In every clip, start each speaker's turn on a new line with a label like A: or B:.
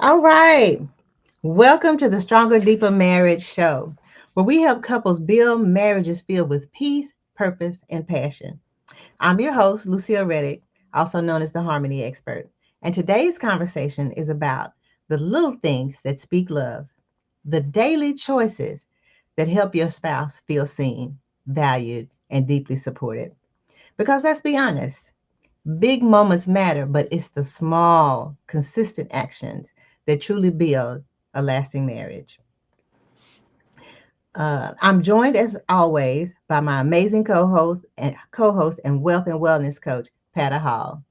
A: All right. Welcome to the Stronger, Deeper Marriage Show, where we help couples build marriages filled with peace, purpose, and passion. I'm your host, Lucille Reddic, also known as the Harmony Expert. And today's conversation is about the little things that speak love, the daily choices that help your spouse feel seen, valued, and deeply supported. Because let's be honest, big moments matter, but it's the small, consistent actions that truly build a lasting marriage. I'm joined as always by my amazing co-host and wealth and wellness coach, Patti Hall.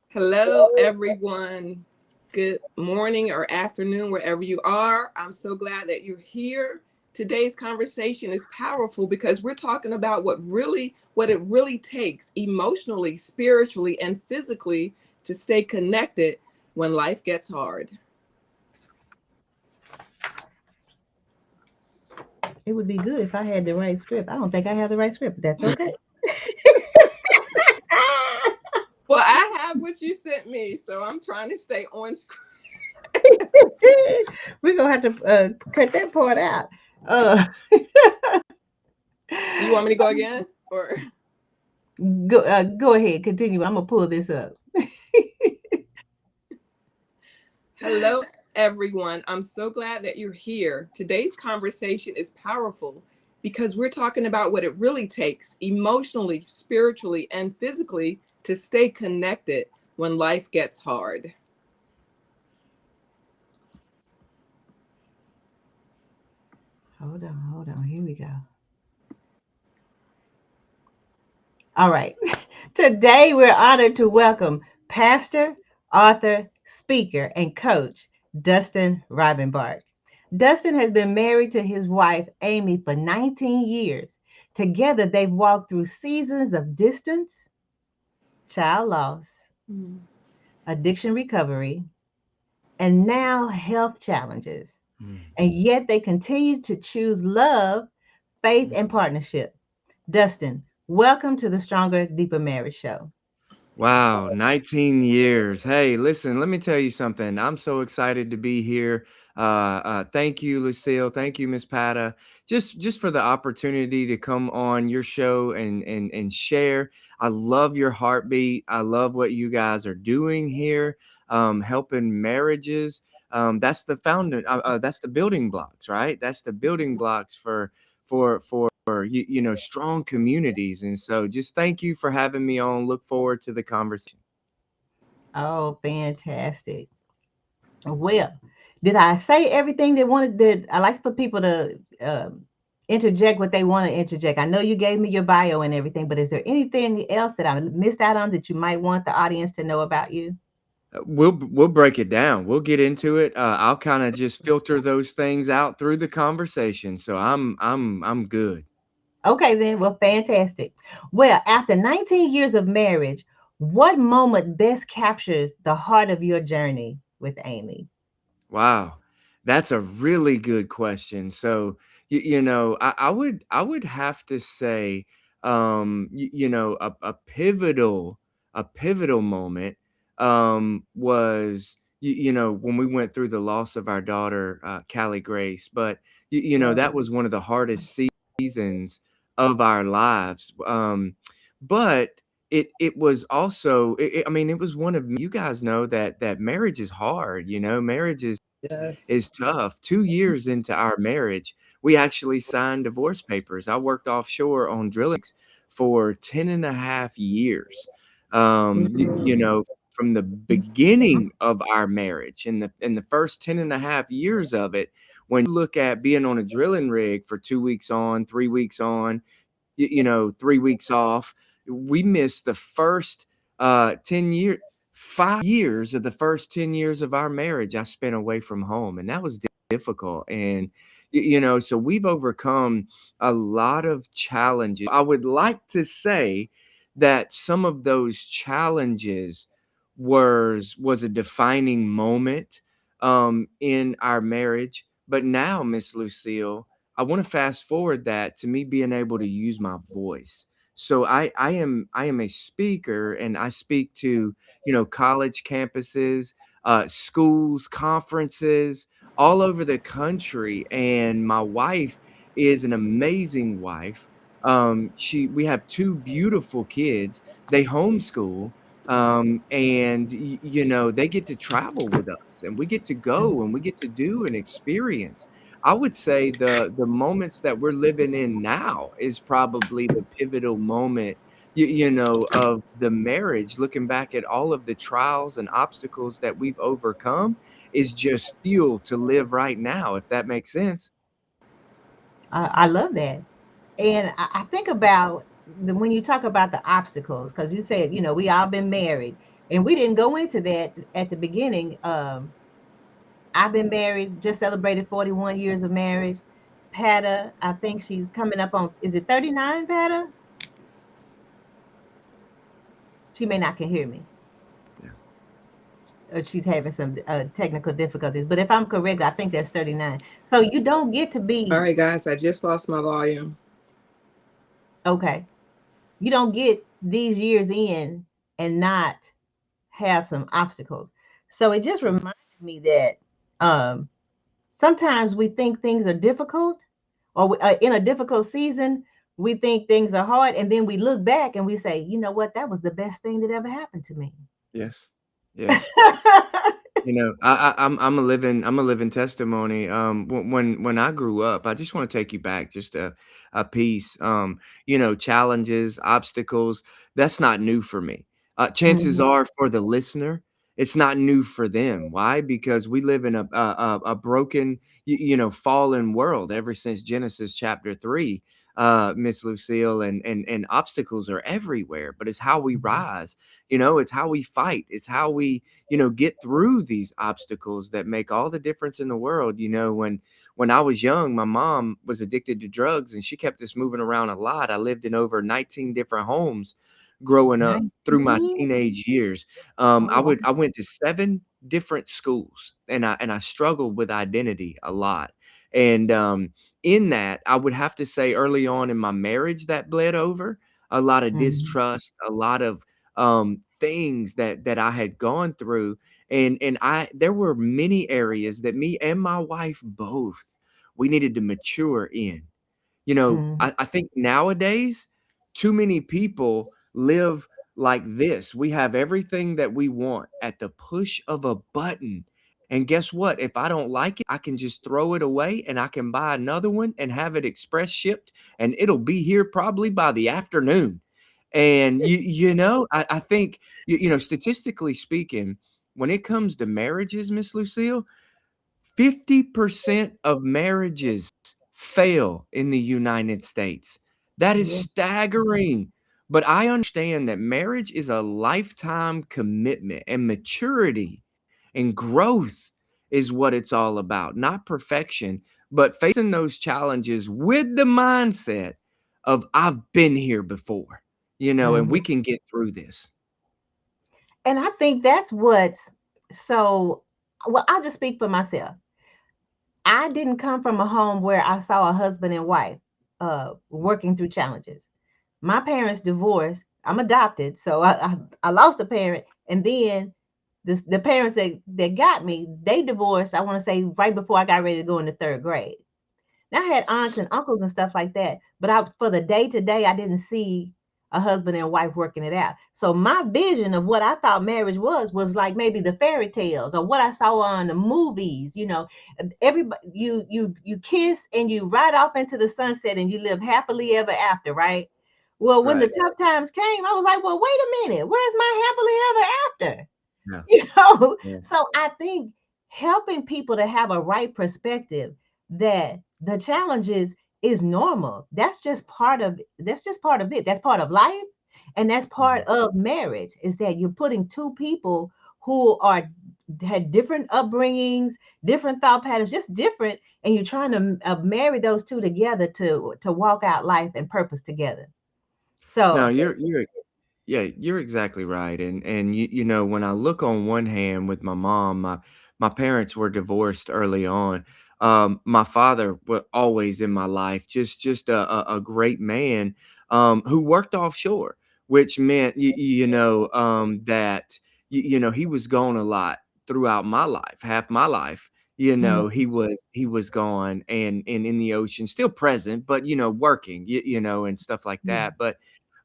B: Hello, everyone. Good morning or afternoon, wherever you are. I'm so glad that you're here. Today's conversation is powerful because we're talking about what it really takes emotionally, spiritually, and physically to stay connected when life gets hard.
A: It would be good if I had the right script. I don't think I have the right script, but that's okay.
B: Well, I have what you sent me, so I'm trying to stay on script.
A: We're gonna have to cut that part out. Uh,
B: You want me to go again? Or
A: go ahead, continue. I'm gonna pull this up.
B: hello, everyone. I'm so glad that you're here. Today's conversation is powerful because we're talking about what it really takes emotionally, spiritually, and physically to stay connected when life gets hard.
A: Hold on. Here we go. All right. Today, we're honored to welcome pastor, author, speaker, and coach Dustin Rivenbark. Dustin has been married to his wife, Aimee, for 19 years. Together, they've walked through seasons of distance, child loss,
B: Mm.
A: addiction recovery, and now health challenges.
C: Mm.
A: And yet, they continue to choose love, faith, and partnership. Dustin, welcome to the Stronger, Deeper Marriage Show.
C: Wow, 19 years. Hey, listen, let me tell you something. I'm so excited to be here. Thank you, Lucille. Thank you, Miss Pata. Just for the opportunity to come on your show and share. I love your heartbeat. I love what you guys are doing here, helping marriages. That's the building blocks, right? That's the building blocks for strong communities. And so just thank you for having me on. Look forward to the conversation.
A: Oh, fantastic. Well, did I say everything they wanted? Did I like for people to interject what they want to interject? I know you gave me your bio and everything, but is there anything else that I missed out on that you might want the audience to know about you?
C: We'll break it down. We'll get into it. I'll kind of just filter those things out through the conversation. So I'm good.
A: Okay, then. Well, fantastic. Well, after 19 years of marriage, what moment best captures the heart of your journey with Aimee?
C: Wow, that's a really good question. So I would have to say, a pivotal moment was when we went through the loss of our daughter, Callie Grace. But that was one of the hardest seasons of our lives. But it was also, I mean, it was one of, you guys know that marriage is hard. Marriage is
B: Yes.
C: tough. 2 years into our marriage, we actually signed divorce papers. I worked offshore on drilling for 10 and a half years. From the beginning of our marriage, in the first 10 and a half years of it, when you look at being on a drilling rig for 2 weeks on, 3 weeks on, 3 weeks off, we missed the first 10 years. 5 years of the first 10 years of our marriage I spent away from home, and that was difficult. And so we've overcome a lot of challenges. I would like to say that some of those challenges was a defining moment in our marriage. But now, Miss Lucille, I want to fast forward that to me being able to use my voice. So I am a speaker, and I speak to, college campuses, schools, conferences all over the country. And my wife is an amazing wife. We have two beautiful kids. They homeschool, and they get to travel with us, and we get to go, and we get to do and experience. I would say the moments that we're living in now is probably the pivotal moment, of the marriage. Looking back at all of the trials and obstacles that we've overcome is just fuel to live right now, if that makes sense.
A: I love that. And I think about when you talk about the obstacles, because you said, we all been married, and we didn't go into that at the beginning. I've been married, just celebrated 41 years of marriage. Pata, I think she's coming up on, is it 39, Pata? She may not can hear me.
C: Yeah.
A: She's having some technical difficulties. But if I'm correct, I think that's 39. So you don't get to
B: All
A: be,
B: right, guys, I just lost my volume.
A: okay, you don't get these years in and not have some obstacles. So it just reminded me that sometimes we think things are difficult, or in a difficult season, we think things are hard. And then we look back and we say, you know what? That was the best thing that ever happened to me.
C: Yes. Yes. I'm a living testimony. When I grew up, I just want to take you back just a piece. Challenges, obstacles. That's not new for me. Chances
A: Mhm,
C: are for the listener, it's not new for them. Why? Because we live in a broken, fallen world ever since Genesis chapter 3. Miss Lucille, and obstacles are everywhere. But it's how we
A: mhm,
C: rise. It's how we fight. It's how we get through these obstacles that make all the difference in the world. When I was young, my mom was addicted to drugs, and she kept us moving around a lot. I lived in over 19 different homes growing up through my
A: 19.
C: teenage years.
A: Oh, wow.
C: I went to 7 different schools, and I struggled with identity a lot. And in that, I would have to say early on in my marriage that bled over a lot of
A: Mhm,
C: distrust, a lot of things that I had gone through. And I there were many areas that me and my wife both, we needed to mature in.
A: mhm,
C: I think nowadays too many people live like this. We have everything that we want at the push of a button. And guess what? If I don't like it, I can just throw it away, and I can buy another one and have it express shipped, and it'll be here probably by the afternoon. And I think, statistically speaking, when it comes to marriages, Miss Lucille, 50% of marriages fail in the United States. That is
A: yeah.
C: staggering. But I understand that marriage is a lifetime commitment, and maturity and growth is what it's all about, not perfection, but facing those challenges with the mindset of I've been here before, and
A: Mhm.
C: we can get through this.
A: And I think that's what's so, well, I'll just speak for myself. I didn't come from a home where I saw a husband and wife working through challenges. My parents divorced. I'm adopted, so I lost a parent, and then the parents that got me, they divorced. I want to say right before I got ready to go into third grade. Now, I had aunts and uncles and stuff like that, but for the day to day, I didn't see a husband and wife working it out. So my vision of what I thought marriage was like maybe the fairy tales or what I saw on the movies. Everybody, you kiss and you ride off into the sunset and you live happily ever after, right? Well, when the
C: Right.
A: tough times came, I was like, well, wait a minute, where's my happily ever after?
C: Yeah.
A: you know
C: Yeah.
A: so I think helping people to have a right perspective that the challenges is normal. That's just part of it. That's part of life, and that's part
C: Mhm.
A: of marriage, is that you're putting two people who are had different upbringings, different thought patterns, just different, and you're trying to marry those two together to walk out life and purpose together.
C: No,
A: So
C: you're yeah, you're exactly right. And when I look on one hand with my mom, my parents were divorced early on. My father was always in my life, just a great man. who worked offshore, which meant that he was gone a lot throughout my life, half my life.
A: Mhm.
C: He was gone and in the ocean, still present, but working, and stuff like
A: Yeah.
C: that.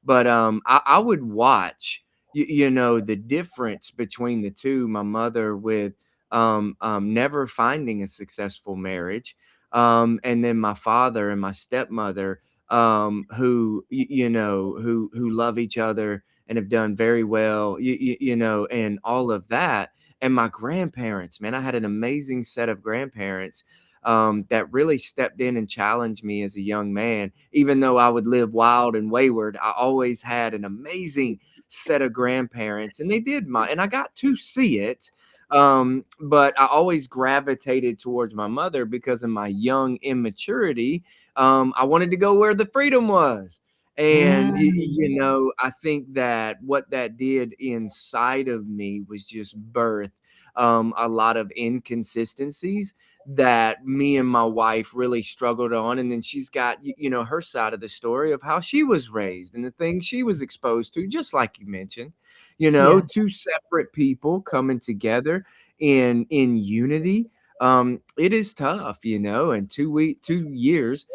C: But I would watch, the difference between the two. My mother with never finding a successful marriage, and then my father and my stepmother, who love each other and have done very well, and all of that. And my grandparents, man, I had an amazing set of grandparents that really stepped in and challenged me as a young man. Even though I would live wild and wayward, I always had an amazing set of grandparents, and and I got to see it. But I always gravitated towards my mother because of my young immaturity. I wanted to go where the freedom was. And
A: Mm.
C: I think that what that did inside of me was just birth a lot of inconsistencies that me and my wife really struggled on. And then she's got her side of the story of how she was raised and the things she was exposed to, just like you mentioned.
A: Yeah.
C: Two separate people coming together in unity. It is tough, and 2 years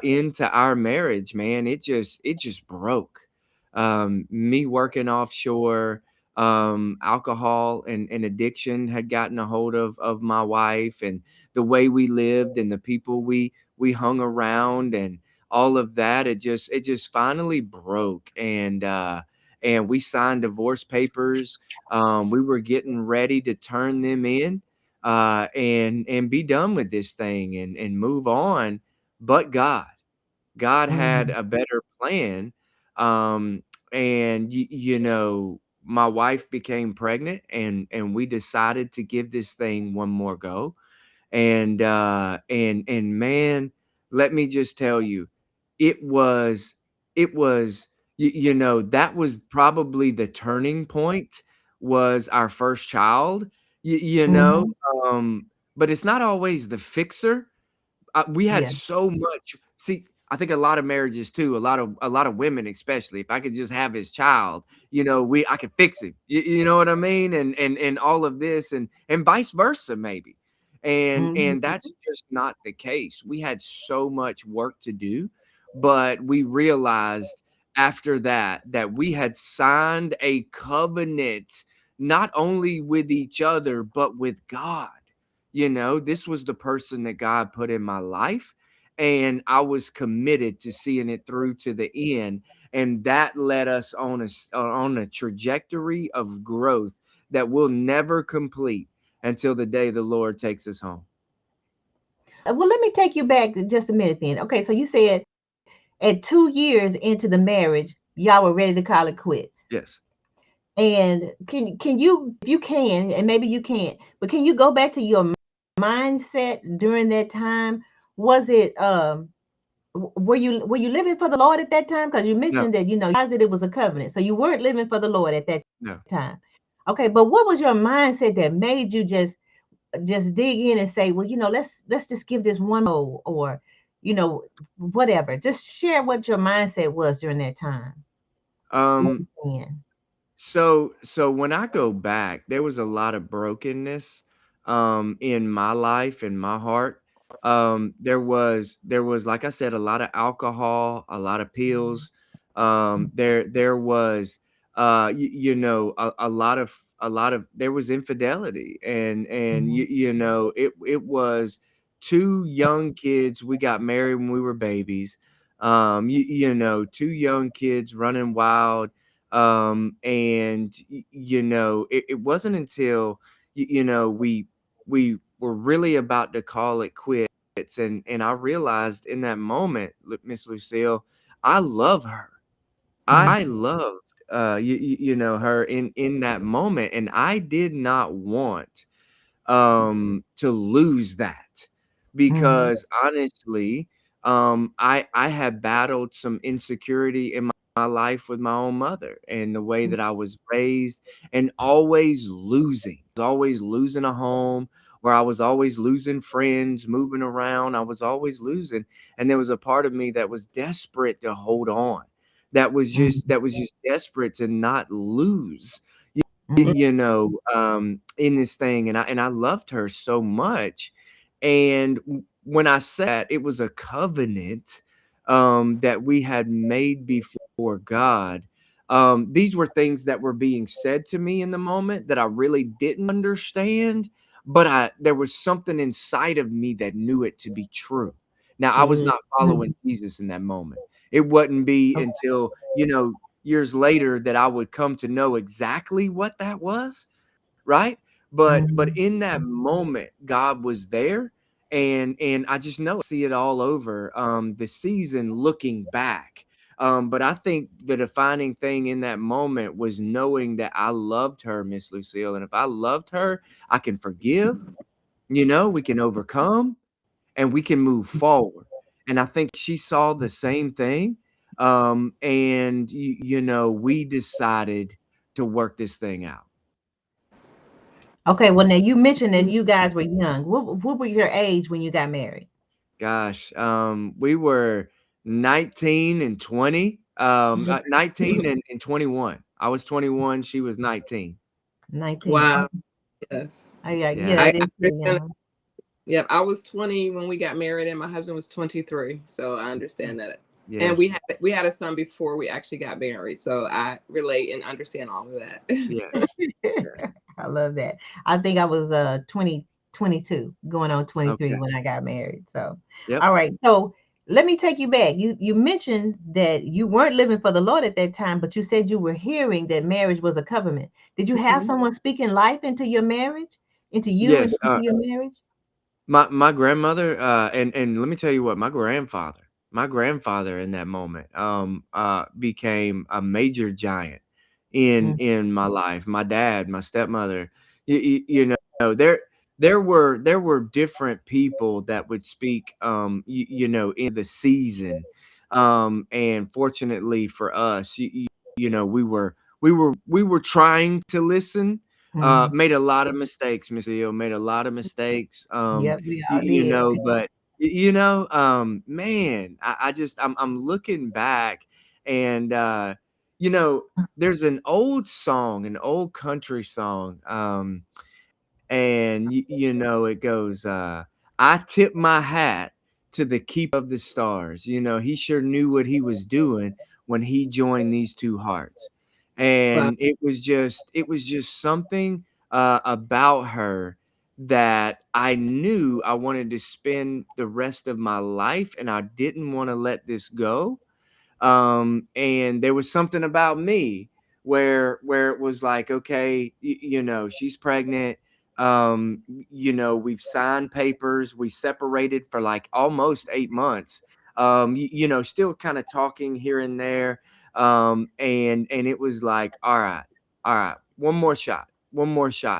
C: into our marriage, man, it just broke. Me working offshore, alcohol and addiction had gotten a hold of my wife, and the way we lived and the people we hung around and all of that. It just finally broke, and we signed divorce papers. We were getting ready to turn them in, and be done with this thing and move on. But God had
A: Mhm.
C: a better plan. Um, and my wife became pregnant, and we decided to give this thing one more go. And man, let me just tell you, it was it was that was probably the turning point, was our first child. You, you know,
A: Mhm.
C: um, but it's not always the fixer. We had
A: Yeah.
C: so much. See, I think a lot of marriages too, a lot of women especially. If I could just have his child, I could fix him. You know what I mean? And all of this, and vice versa maybe. And
A: Mhm.
C: that's just not the case. We had so much work to do, but we realized after that we had signed a covenant, not only with each other but with God. This was the person that God put in my life, and I was committed to seeing it through to the end. And that led us on a trajectory of growth that will never complete until the day the Lord takes us home.
A: Well, let me take you back just a minute then. Okay, so you said at 2 years into the marriage, y'all were ready to call it quits.
C: Yes.
A: And can you, if you can, and maybe you can't, but can you go back to your mindset during that time? Was it were you living for the Lord at that time? Because you
C: No.
A: mentioned that you realized that it was a covenant, so you weren't living for the Lord at that
C: No.
A: time. Okay, but what was your mindset that made you just dig in and say, well, let's just give this one or you know whatever. Just share what your mindset was during that time. If
C: Um
A: you can.
C: So when I go back, there was a lot of brokenness in my life, in my heart. There was, like I said, a lot of alcohol, a lot of pills. There was a lot of there was infidelity, and
A: Mhm.
C: it was two young kids. We got married when we were babies. Two young kids running wild, and it wasn't until we were really about to call it quits, and I realized in that moment, Miss Lucille, I love her. I
A: Mhm.
C: loved her in that moment, and I did not want to lose that,
A: Mhm.
C: because honestly, I had battled some insecurity in my life with my own mother and the way that I was raised, and always losing a home, where I was always losing friends, moving around. I was always losing, and there was a part of me that was desperate to hold on, that was just desperate to not lose,
A: Mhm.
C: in this thing, and I loved her so much, and when I say that, it was a covenant that we had made before God. These were things that were being said to me in the moment that I really didn't understand, but I there was something inside of me that knew it to be true. Now, I was
A: Mhm.
C: not following Jesus in that moment. It wouldn't be
A: Okay.
C: until, years later that I would come to know exactly what that was, right? But
A: Mhm.
C: in that moment, God was there, and I just know see it all over the season looking back. But I think the defining thing in that moment was knowing that I loved her, Miss Lucille, and if I loved her, I can forgive. We can overcome, and we can move forward. And I think she saw the same thing. And we decided to work this thing out.
A: Okay, well now you mentioned that you guys were young. What was your age when you got married?
C: Gosh, we were 19 and 20, 19 and 21. I was 21, she was 19.
A: 19.
B: Wow.
A: Okay.
B: Yes.
A: Oh yeah, yeah,
C: Yeah.
B: I
A: that is pretty
B: understand.
A: young.
B: Yep, I was 20 when we got married, and my husband was 23. So I understand that. And we
C: Yes.
B: had we had a son before we actually got married, so I relate and understand all of that.
C: Yes. Yes.
A: I love that. I think I was 20, 22, going on 23
C: Okay.
A: when I got married. So,
C: Yep.
A: all right. So, let me take you back. You mentioned that you weren't living for the Lord at that time, but you said you were hearing that marriage was a covenant. Did you have
B: Mhm.
A: someone speaking life into your marriage, into you and
C: Yes.
A: into your marriage?
C: My grandmother, and let me tell you what, my grandfather in that moment, became a major giant
A: Mm,
C: in my life. My dad, my stepmother, there were different people that would speak, in the season, and fortunately for us, we were trying to listen.
A: mm.
C: Made a lot of mistakes, Miss Leo, made a lot of mistakes,
A: Yep, we all did.
C: but, man, I'm looking back, and, there's an old song, an old country song, and it goes, "I tip my hat to the keeper of the stars." He sure knew what he was doing when he joined these two hearts,
B: Wow.
C: and it was just something about her that I knew I wanted to spend the rest of my life, and I didn't want to let this go. And there was something about me where it was like, okay, she's pregnant. We've signed papers, we separated for like almost 8 months. Still kind of talking here and there. And it was like, all right, one more shot,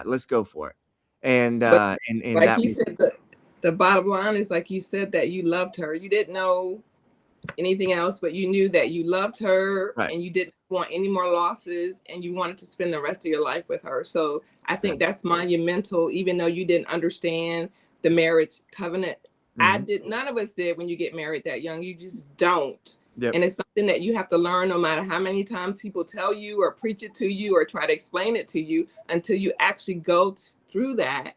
C: let's go for it. and
B: But
C: uh and
B: like
C: that
B: you
C: was
B: said, the bottom line is like you said that you loved her. You didn't know anything else, but you knew that you loved her
C: right.
B: and you didn't want any more losses and you wanted to spend the rest of your life with her. So I think
C: Exactly.
B: that's monumental, even though you didn't understand the marriage covenant. I
C: Hmm.
B: did, none of us did when you get married that young. You just don't.
C: Yep.
B: And it's something that you have to learn no matter how many times people tell you or preach it to you or try to explain it to you until you actually go through that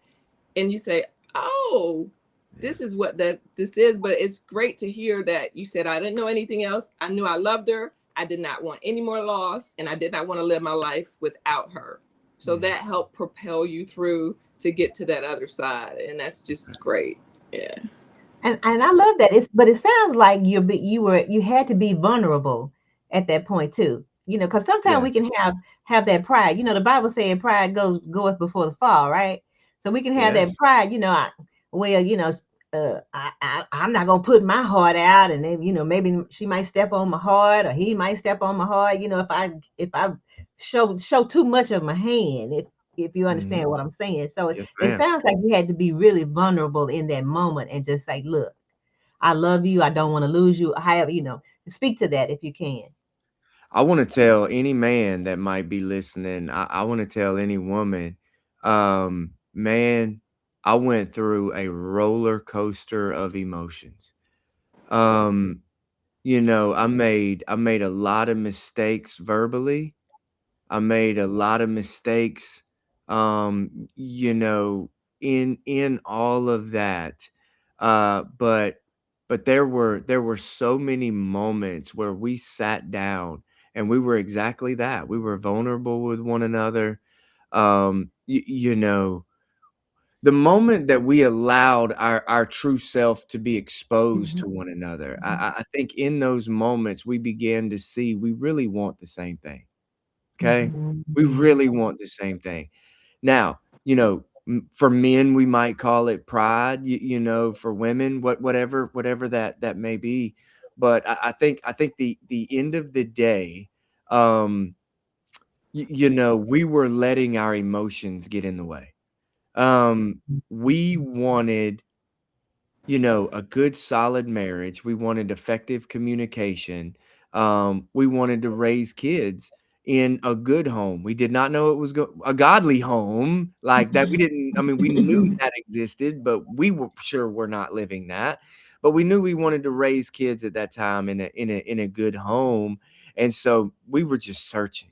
B: and you say, "Oh,
C: Yeah.
B: this is what this is." But it's great to hear that you said, "I didn't know anything else. I knew I loved her. I did not want any more loss, and I did not want to live my life without her." So
C: Yeah.
B: that helped propel you through to get to that other side, and that's just great. Yeah.
A: And I love that. But it sounds like you had to be vulnerable at that point too. Because sometimes
C: Yeah.
A: we can have that pride. The Bible said pride goeth before the fall, right? So we can have that
C: Yes.
A: pride. Well, I'm not gonna put my heart out, and then maybe she might step on my heart, or he might step on my heart. If I show too much of my hand, if you
C: Mhm.
A: understand what I'm saying. So
C: Yes,
A: it
C: ma'am.
A: sounds like you had to be really vulnerable in that moment and just like, look, I love you. I don't want to lose you. However, speak to that if you can.
C: I wanna tell any man that might be listening, I wanna tell any woman, man, I went through a roller coaster of emotions. Um, I made a lot of mistakes verbally. I made a lot of mistakes, you know, in all of that. But there were so many moments where we sat down and we were exactly that. We were vulnerable with one another. You know, the moment that we allowed our true self to be exposed
A: Mhm.
C: to one another, I think in those moments we began to see we really want the same thing. Okay? We
A: Mhm.
C: really want the same thing. Now, for men, we might call it pride, for women, whatever that may be. But I think the end of the day, um, we were letting our emotions get in the way. We wanted a good solid marriage. We wanted effective communication. We wanted to raise kids in a good home. We did not know it was a godly home like that. We didn't, I mean, we knew that existed, but we were sure we're not living that. But we knew we wanted to raise kids at that time in a good home. And so we were just searching.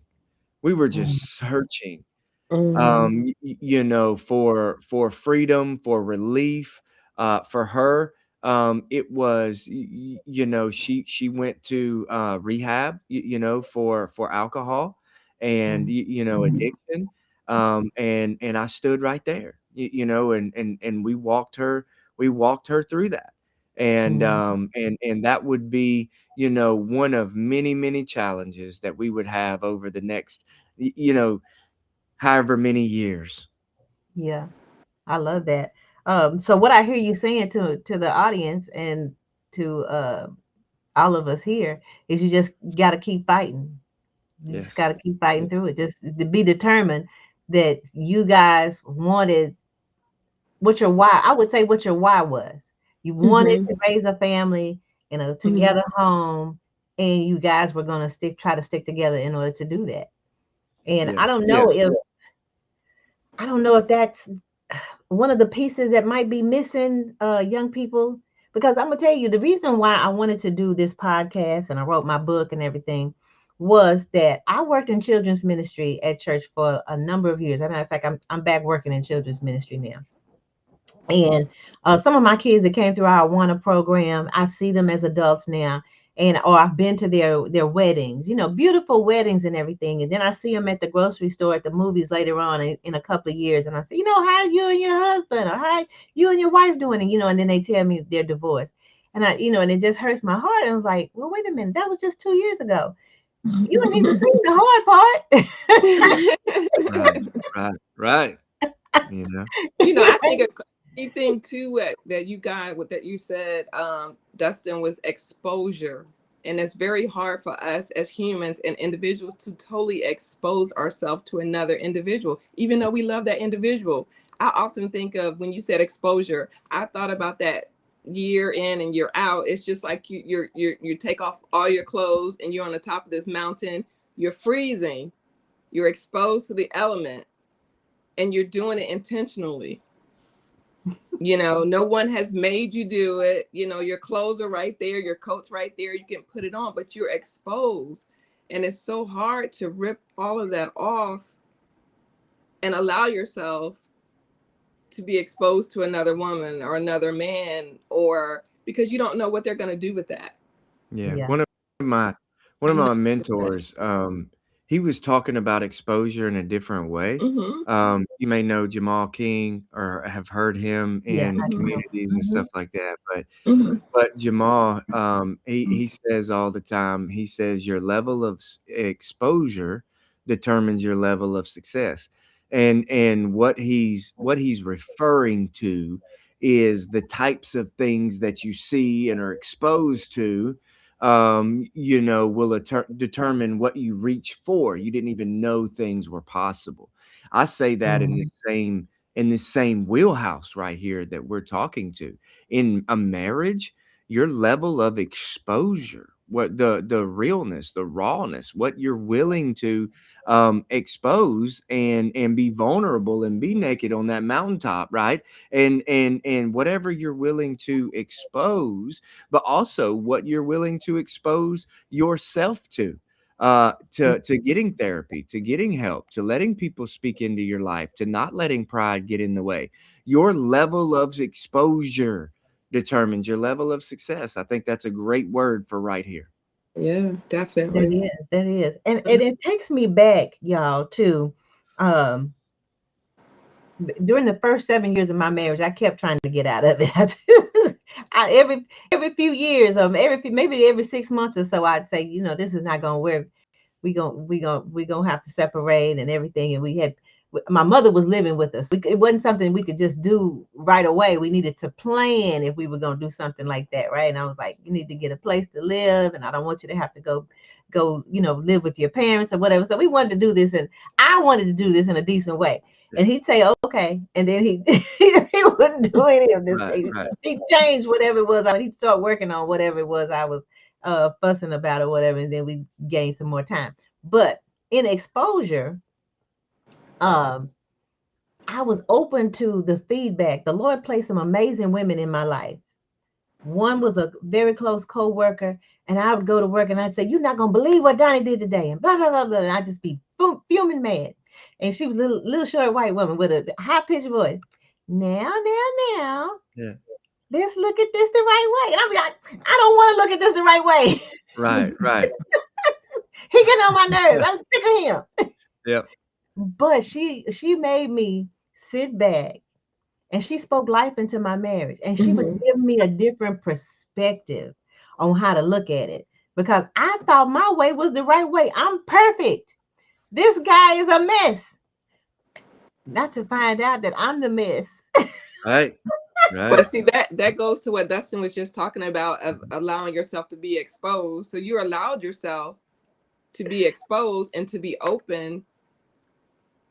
C: We were just searching
B: Mhm.
C: for freedom, for relief. For her, it was she went to rehab, for alcohol and addiction. And I stood right there, and we walked her through that. And that would be one of many many challenges that we would have over the next however many years.
A: Yeah, I love that. So what I hear you saying to the audience and to all of us here is you just got to keep fighting. You just got
C: Yes.
A: to keep fighting
C: Yes.
A: through it. Just to be determined that you guys wanted what your why. I would say what your why was. You wanted
B: Mhm.
A: to raise a family in a
B: Mhm.
A: together home, and you guys were going to try to stick together in order to do that. And
C: Yes. Yes.
A: I don't know if that's one of the pieces that might be missing, young people, because I'm gonna tell you the reason why I wanted to do this podcast and I wrote my book and everything was that I worked in children's ministry at church for a number of years. As a matter of fact, I'm back working in children's ministry now. And some of my kids that came through our Awana program, I see them as adults now, and or I've been to their weddings, beautiful weddings and everything. And then I see them at the grocery store, at the movies later on in a couple of years, and I say, how are you and your husband, or how are you and your wife doing? And then they tell me they're divorced, and and it just hurts my heart. And I was like, well, wait a minute, that was just 2 years ago. You didn't even see the hard
C: Right. Right. Right. You know?
B: I
A: part.
B: think a key thing too that you got with that you said, Dustin, was exposure. And it's very hard for us as humans and individuals to totally expose ourselves to another individual, even though we love that individual. I often think of when you said exposure, I thought about that year in and year out. It's just like you take off all your clothes and you're on the top of this mountain, you're freezing, you're exposed to the elements, and you're doing it intentionally. No one has made you do it. Your clothes are right there, your coat's right there, you can put it on, but you're exposed. And it's so hard to rip all of that off and allow yourself to be exposed to another woman or another man, or because you don't know what they're going to do with that.
C: Yeah.
A: Yeah.
C: One of my mentors, he was talking about exposure in a different way.
B: Mm-hmm.
C: You may know Jamal King or have heard him
A: Yeah,
C: in
A: I do know.
C: communities and
A: Hmm.
C: stuff like that. But
B: Mm-hmm.
C: But Jamal, he says all the time, he says your level of exposure determines your level of success. And what he's referring to is the types of things that you see and are exposed to, will determine what you reach for. You didn't even know things were possible. I say that in this same wheelhouse right here that we're talking to in a marriage, your level of exposure what the realness, the rawness, what you're willing to expose and be vulnerable and be naked on that mountaintop, right? And whatever you're willing to expose, but also what you're willing to expose yourself to getting therapy, to getting help, to letting people speak into your life, to not letting pride get in the way. Your level of exposure determines your level of success. I think that's a great word for right here.
B: Yeah,
A: That
B: definitely.
A: is, that is. And it takes me back, y'all, to um during the first 7 years of my marriage, I kept trying to get out of it. Every few years, maybe every 6 months or so, I'd say, this is not gonna work. We gonna have to separate and everything. And my mother was living with us. It wasn't something we could just do right away. We needed to plan if we were gonna do something like that, right? And I was like, you need to get a place to live, and I don't want you to have to go, live with your parents or whatever. So we wanted to do this, and I wanted to do this in a decent way. And
C: Yes.
A: he'd say, okay. And then he wouldn't do any of this
C: Right,
A: thing.
C: right.
A: He changed whatever it was. He'd start working on whatever it was I was fussing about or whatever. And then we gained some more time. But in exposure, um, I was open to the feedback. The Lord placed some amazing women in my life. One was a very close co-worker, and I would go to work and I'd say, "You're not gonna believe what Donnie did today," and blah blah blah blah. And I'd just be fuming mad. And she was a little short white woman with a high pitched voice. Now,
C: Yeah.
A: let's look at this the right way. And I'm like, I don't want to look at this the right way.
C: Right, right.
A: He getting on my nerves. I'm sick of him.
C: Yep.
A: But she made me sit back, and she spoke life into my marriage, and she would
B: Hmm.
A: give me a different perspective on how to look at it, because I thought my way was the right way. I'm perfect. This guy is a mess. Not to find out that I'm the mess.
C: Right, right.
B: But see, that goes to what Dustin was just talking about, of allowing yourself to be exposed. So you allowed yourself to be exposed and to be open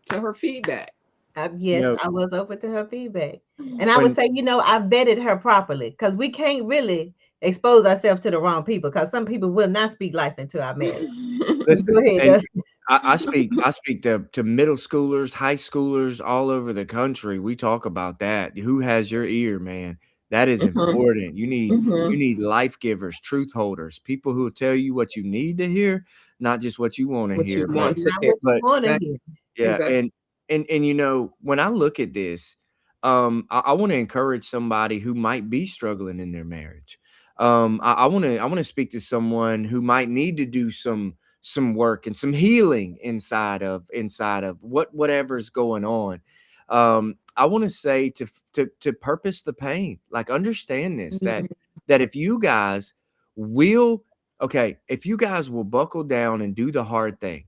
B: to her feedback.
C: You
A: Yes,
C: know,
A: I was open to her feedback. And I would
C: when
A: say, I vetted her properly, because we can't really expose ourselves to the wrong people, because some people will not speak life into our marriage. Go
C: listen,
A: ahead,
C: and
A: Dustin.
C: I speak to middle schoolers, high schoolers all over the country. We talk about that. Who has your ear, man? That is
B: Hmm.
C: important. You need
B: Hmm.
C: you need life givers, truth holders, people who will tell you what you need to hear, not just what you want to
B: What you
C: hear.
B: want to
A: Not
B: hear.
A: what you
C: But
A: want to
B: Exactly.
A: hear.
C: yeah,
B: Exactly.
C: and when I look at this, I want to encourage somebody who might be struggling in their marriage. I want to speak to someone who might need to do some work and some healing inside of whatever's going on. I want to say to purpose the pain. Like, understand this, that if you guys will if you guys will buckle down and do the hard thing,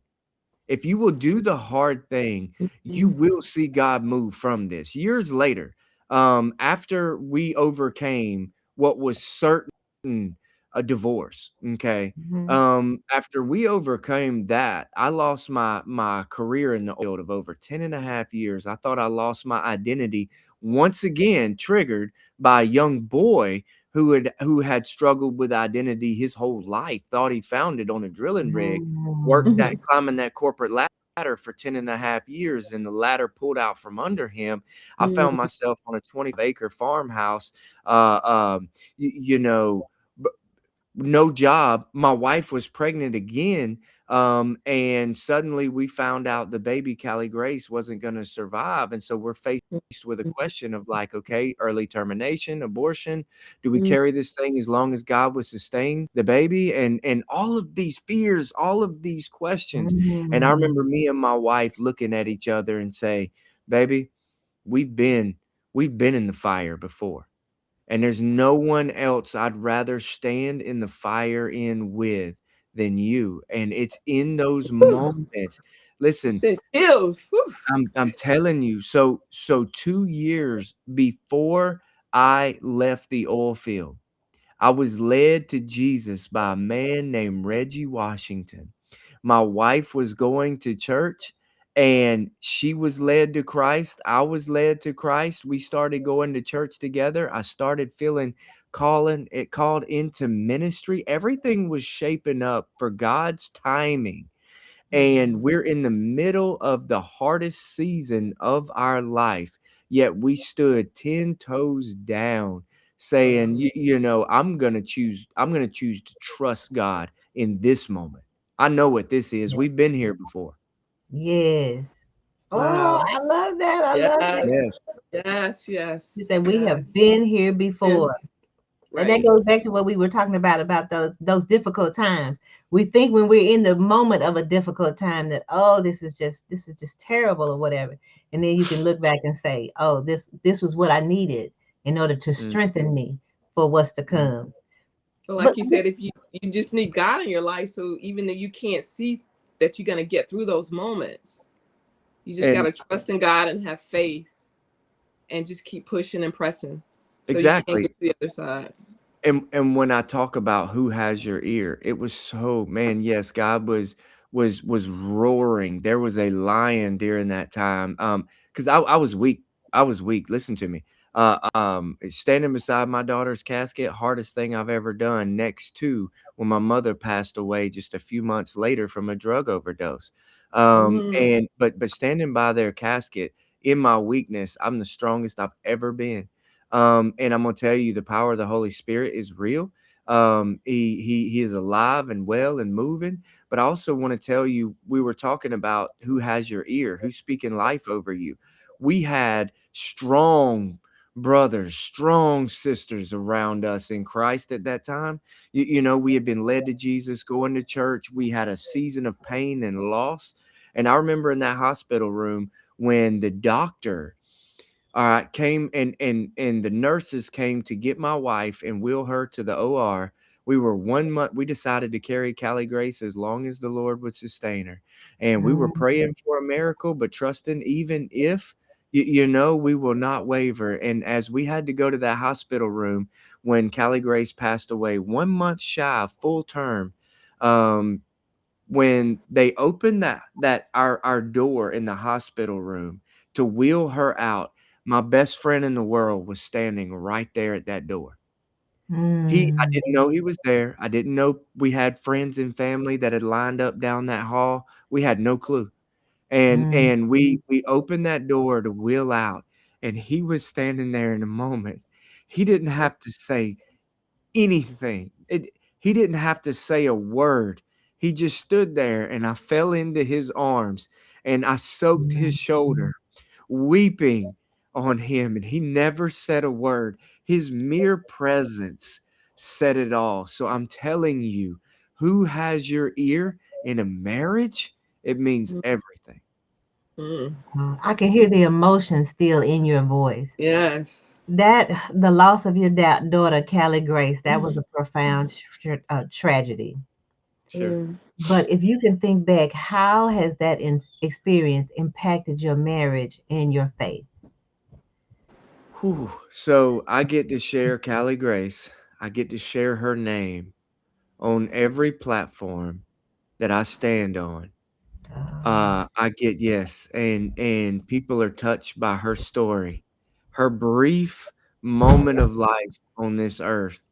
C: if you will do the hard thing, you
B: Mhm.
C: will see God move from this. Years later, after we overcame what was certain a divorce, okay?
A: Mhm.
C: After we overcame that, I lost my career in the field of over 10 and a half years. I thought I lost my identity once again, triggered by a young boy who had struggled with identity his whole life, thought he found it on a drilling rig, worked that
B: Mhm.
A: Mhm.
C: climbing that corporate ladder for 10 and a half years, and the ladder pulled out from under him. I found
B: Mhm.
C: myself on a 25-acre farmhouse, uh, um, you know, no job. My wife was pregnant again. And suddenly we found out the baby, Callie Grace, wasn't going to survive. And so we're faced with a question of, like, okay, early termination, abortion. Do we
B: Mhm.
C: carry this thing as long as God would sustain the baby? And all of these fears, all of these questions. And I remember
A: Mhm.
C: me and my wife looking at each other and say, baby, we've been we've been in the fire before. And there's no one else I'd rather stand in the fire in with than you. And it's in those
B: Whew.
C: moments. Listen,
B: Send chills. Whew.
C: I'm telling you. So 2 years before I left the oil field, I was led to Jesus by a man named Reggie Washington. My wife was going to church, and she was led to Christ. I was led to Christ. We started going to church together. I started feeling called into ministry. Everything was shaping up for God's timing. And we're in the middle of the hardest season of our life, yet we stood 10 toes down saying, I'm going to choose to trust God in this moment. I know what this is.
A: Yeah.
C: We've been here before.
A: Yes. Oh,
B: Wow.
A: I love that. I love that.
B: Yes.
C: Yes.
B: Yes.
A: You
B: Yes.
A: said we have
B: Yes.
A: been here
B: And
A: before. And that
B: right.
A: goes back to what we were talking about those difficult times. We think when we're in the moment of a difficult time that, oh, this is just terrible or whatever. And then you can look back and say, oh, this was what I needed in order to
C: Mm,
A: strengthen me for what's to
C: mm.
A: come.
B: But
A: But
B: like you said, if you just need God in your life, so even though you can't see that you're gonna get through those moments, you just
C: And
B: gotta trust in God and have faith and just keep pushing and pressing so you can get
C: exactly.
B: to the other side.
C: And when I talk about who has your ear, it was so, man, yes, God was roaring. There was a lion during that time. Because I was weak. I was weak. Listen to me. Standing beside my daughter's casket, hardest thing I've ever done, next to when my mother passed away just a few months later from a drug overdose.
B: Mm,
C: But standing by their casket in my weakness, I'm the strongest I've ever been. And I'm gonna tell you, the power of the Holy Spirit is real. He is alive and well and moving. But I also want to tell you, we were talking about who has your ear, who's speaking life over you. We had strong brothers, strong sisters around us in Christ at that time. We had been led to Jesus, going to church. We had a season of pain and loss. And I remember in that hospital room when the doctor, all right, came and the nurses came to get my wife and wheel her to the OR. We were 1 month. We decided to carry Callie Grace as long as the Lord would sustain her, and we were
A: mm,
C: praying for a miracle, but trusting even if we will not waver. And as we had to go to that hospital room when Callie Grace passed away, 1 month shy of full term, um, when they opened that our door in the hospital room to wheel her out, my best friend in the world was standing right there at that door. I
A: mm,
C: didn't know he was there. I didn't know we had friends and family that had lined up down that hall. We had no clue. And
A: mm,
C: and we opened that door to wheel out, and he was standing there in a moment. He didn't have to say anything. He didn't have to say a word. He just stood there, and I fell into his arms, and I soaked his
A: mm.
C: shoulder, weeping on him, and he never said a word. His mere presence said it all. So I'm telling you, who has your ear in a marriage? It means
B: mm,
C: everything.
B: mm.
A: I can hear the emotion still in your voice.
B: Yes.
A: That the loss of your daughter, Callie Grace, that was
B: Mm,
A: a profound tragedy.
C: Sure.
B: mm.
A: But if you can think back, how has that experience impacted your marriage and your faith?
C: Whew. So I get to share Callie Grace. I get to share her name on every platform that I stand on. I get, yes, and people are touched by her story, her brief moment of life on this earth.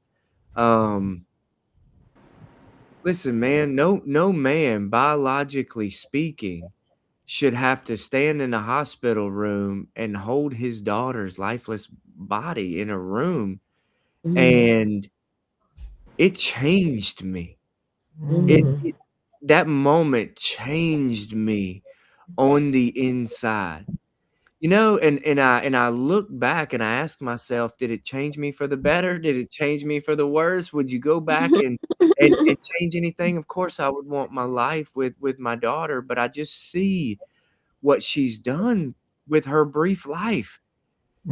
C: Um, Listen, man, no man, biologically speaking, should have to stand in a hospital room and hold his daughter's lifeless body in a room,
B: Mm,
C: and it changed me. It
A: Mm,
B: mm,
C: it that moment changed me on the inside. And I look back and I ask myself, did it change me for the better? Did it change me for the worse? Would you go back and change anything? Of course, I would want my life with my daughter, but I just see what she's done with her brief life.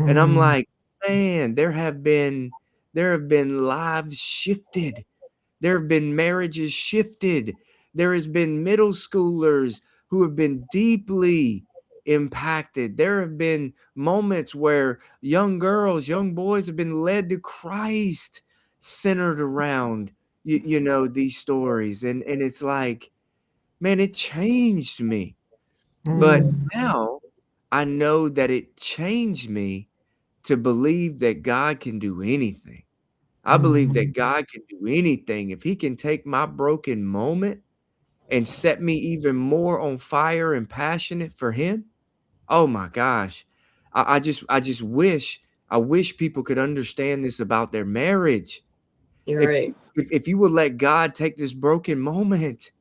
C: And I'm
A: mm,
C: like, man, there have been lives shifted. There have been marriages shifted. There has been middle schoolers who have been deeply impacted. There have been moments where young girls, young boys have been led to Christ centered around these stories. And it's like, man, it changed me. But
A: Mm,
C: now I know that it changed me to believe that God can do anything. I believe that
A: mhm.
C: God can do anything. If he can take my broken moment and set me even more on fire and passionate for him, oh my gosh. I just wish people could understand this about their marriage.
B: You're
C: If
B: right.
C: if you would let God take this broken moment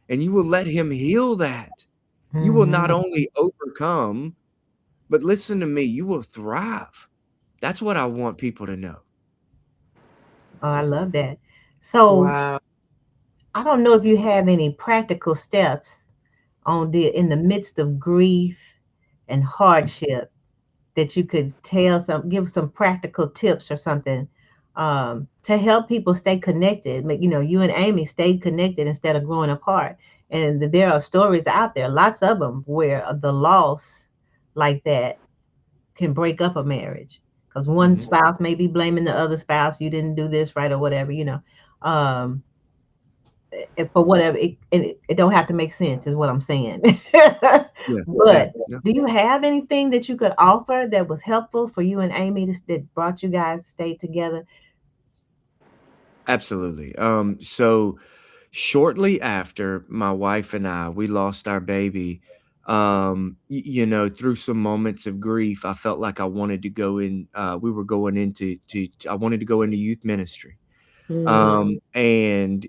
C: and you will let him heal that, you will not
A: Mhm.
C: only overcome, but listen to me, you will thrive. That's what I want people to know.
A: Oh, I love that. So
B: Wow.
A: I don't know if you have any practical steps on the in the midst of grief and hardship that you could give some practical tips or something to help people stay connected. You and Aimee stayed connected instead of growing apart. And there are stories out there, lots of them, where the loss like that can break up a marriage because one
C: Mhm.
A: spouse may be blaming the other spouse, you didn't do this right or whatever. Um, for whatever it don't have to make sense is what I'm saying.
C: Yeah, yeah,
A: But
C: yeah.
A: do you have anything that you could offer that was helpful for you and Aimee that brought you guys stay together?
C: Absolutely. So shortly after my wife and we lost our baby, through some moments of grief, I felt like I wanted to go in. We were going I wanted to go into youth ministry.
B: Mm,
C: And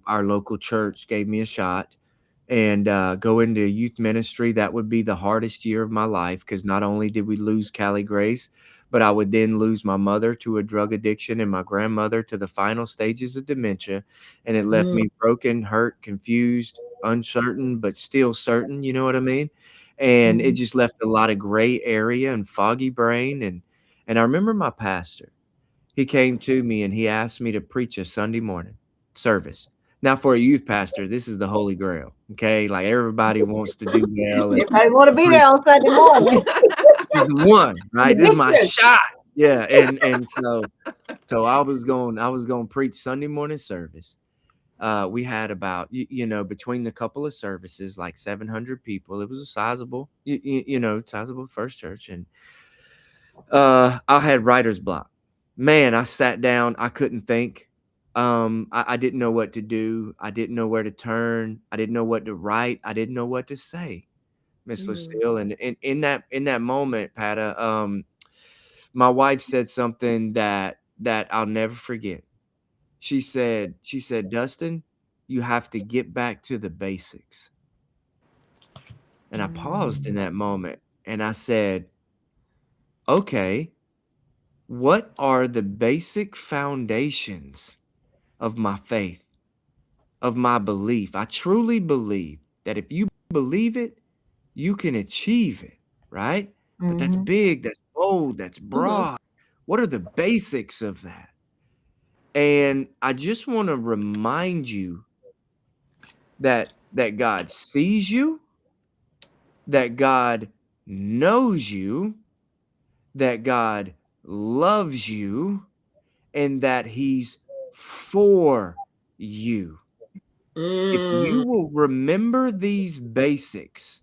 C: our local church gave me a shot and go into youth ministry. That would be the hardest year of my life because not only did we lose Callie Grace, but I would then lose my mother to a drug addiction and my grandmother to the final stages of dementia. And it left
B: mm,
C: me broken, hurt, confused, uncertain, but still certain. You know what I mean? And it
A: Mhm.
C: just left a lot of gray area and foggy brain. And I remember my pastor. He came to me and he asked me to preach a Sunday morning service. Now, for a youth pastor, this is the holy grail. Okay, like everybody wants to do well and
A: Everybody want to be
C: preach.
A: there on Sunday morning
C: This is the one,
A: in the
C: right? This is
A: big
C: my
A: church.
C: shot. Yeah, and so I was going to preach Sunday morning service. We had about between the couple of services like 700 people. It was a sizable sizable first church, and I had writer's block. Man, I sat down, I couldn't think. I didn't know what to do. I didn't know where to turn. I didn't know what to write. I didn't know what to say, Miss
B: mm,
C: Lucille. And in that moment, Pata, my wife said something that I'll never forget. She said, Dustin, you have to get back to the basics. And I paused in
A: Mm,
C: that moment and I said, okay, what are the basic foundations of my faith, of my belief? I truly believe that if you believe it, you can achieve it, right? But that's
A: mhm,
C: big, that's bold, that's
B: mhm,
C: broad. What are the basics of that? And I just want to remind you that God sees you, that God knows you, that God loves you, and that he's for you. If you
B: mm,
C: will remember these basics,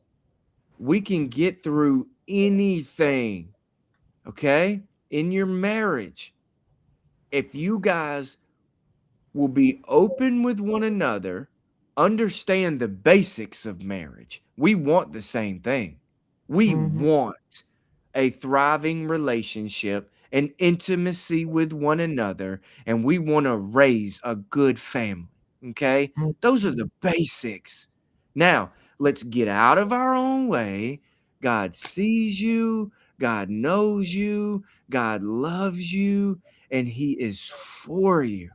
C: we can get through anything, okay? In your marriage, if you guys will be open with one another, understand the basics of marriage. We want the same thing. We
A: mhm,
C: want a thriving relationship and intimacy with one another, and we want to raise a good family. Okay?
A: mhm,
C: Those are the basics. Now, let's get out of our own way. God sees you, God knows you, God loves you, and He is for you.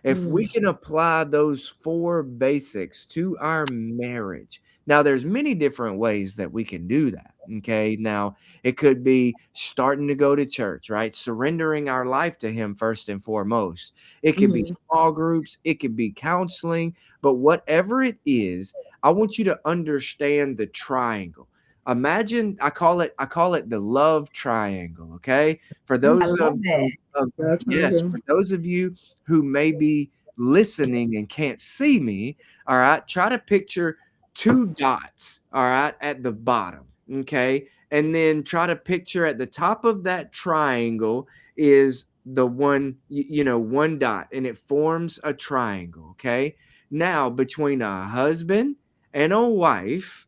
C: If we
B: mm,
C: can apply those four basics to our marriage, now there's many different ways that we can do that. Okay. Now it could be starting to go to church, right? Surrendering our life to Him first and foremost. It could be
B: mhm,
C: small groups, it could be counseling, but whatever it is, I want you to understand the triangle. Imagine I call it the love triangle. Okay. For
A: mm. I
C: those
A: love that.
C: of
B: Love
C: yes,
B: triangle.
C: for those of you who may be listening and can't see me, all right, try to picture two dots, all right, at the bottom. Okay. And then try to picture at the top of that triangle is the one, one dot, and it forms a triangle. Okay. Now, between a husband and a wife,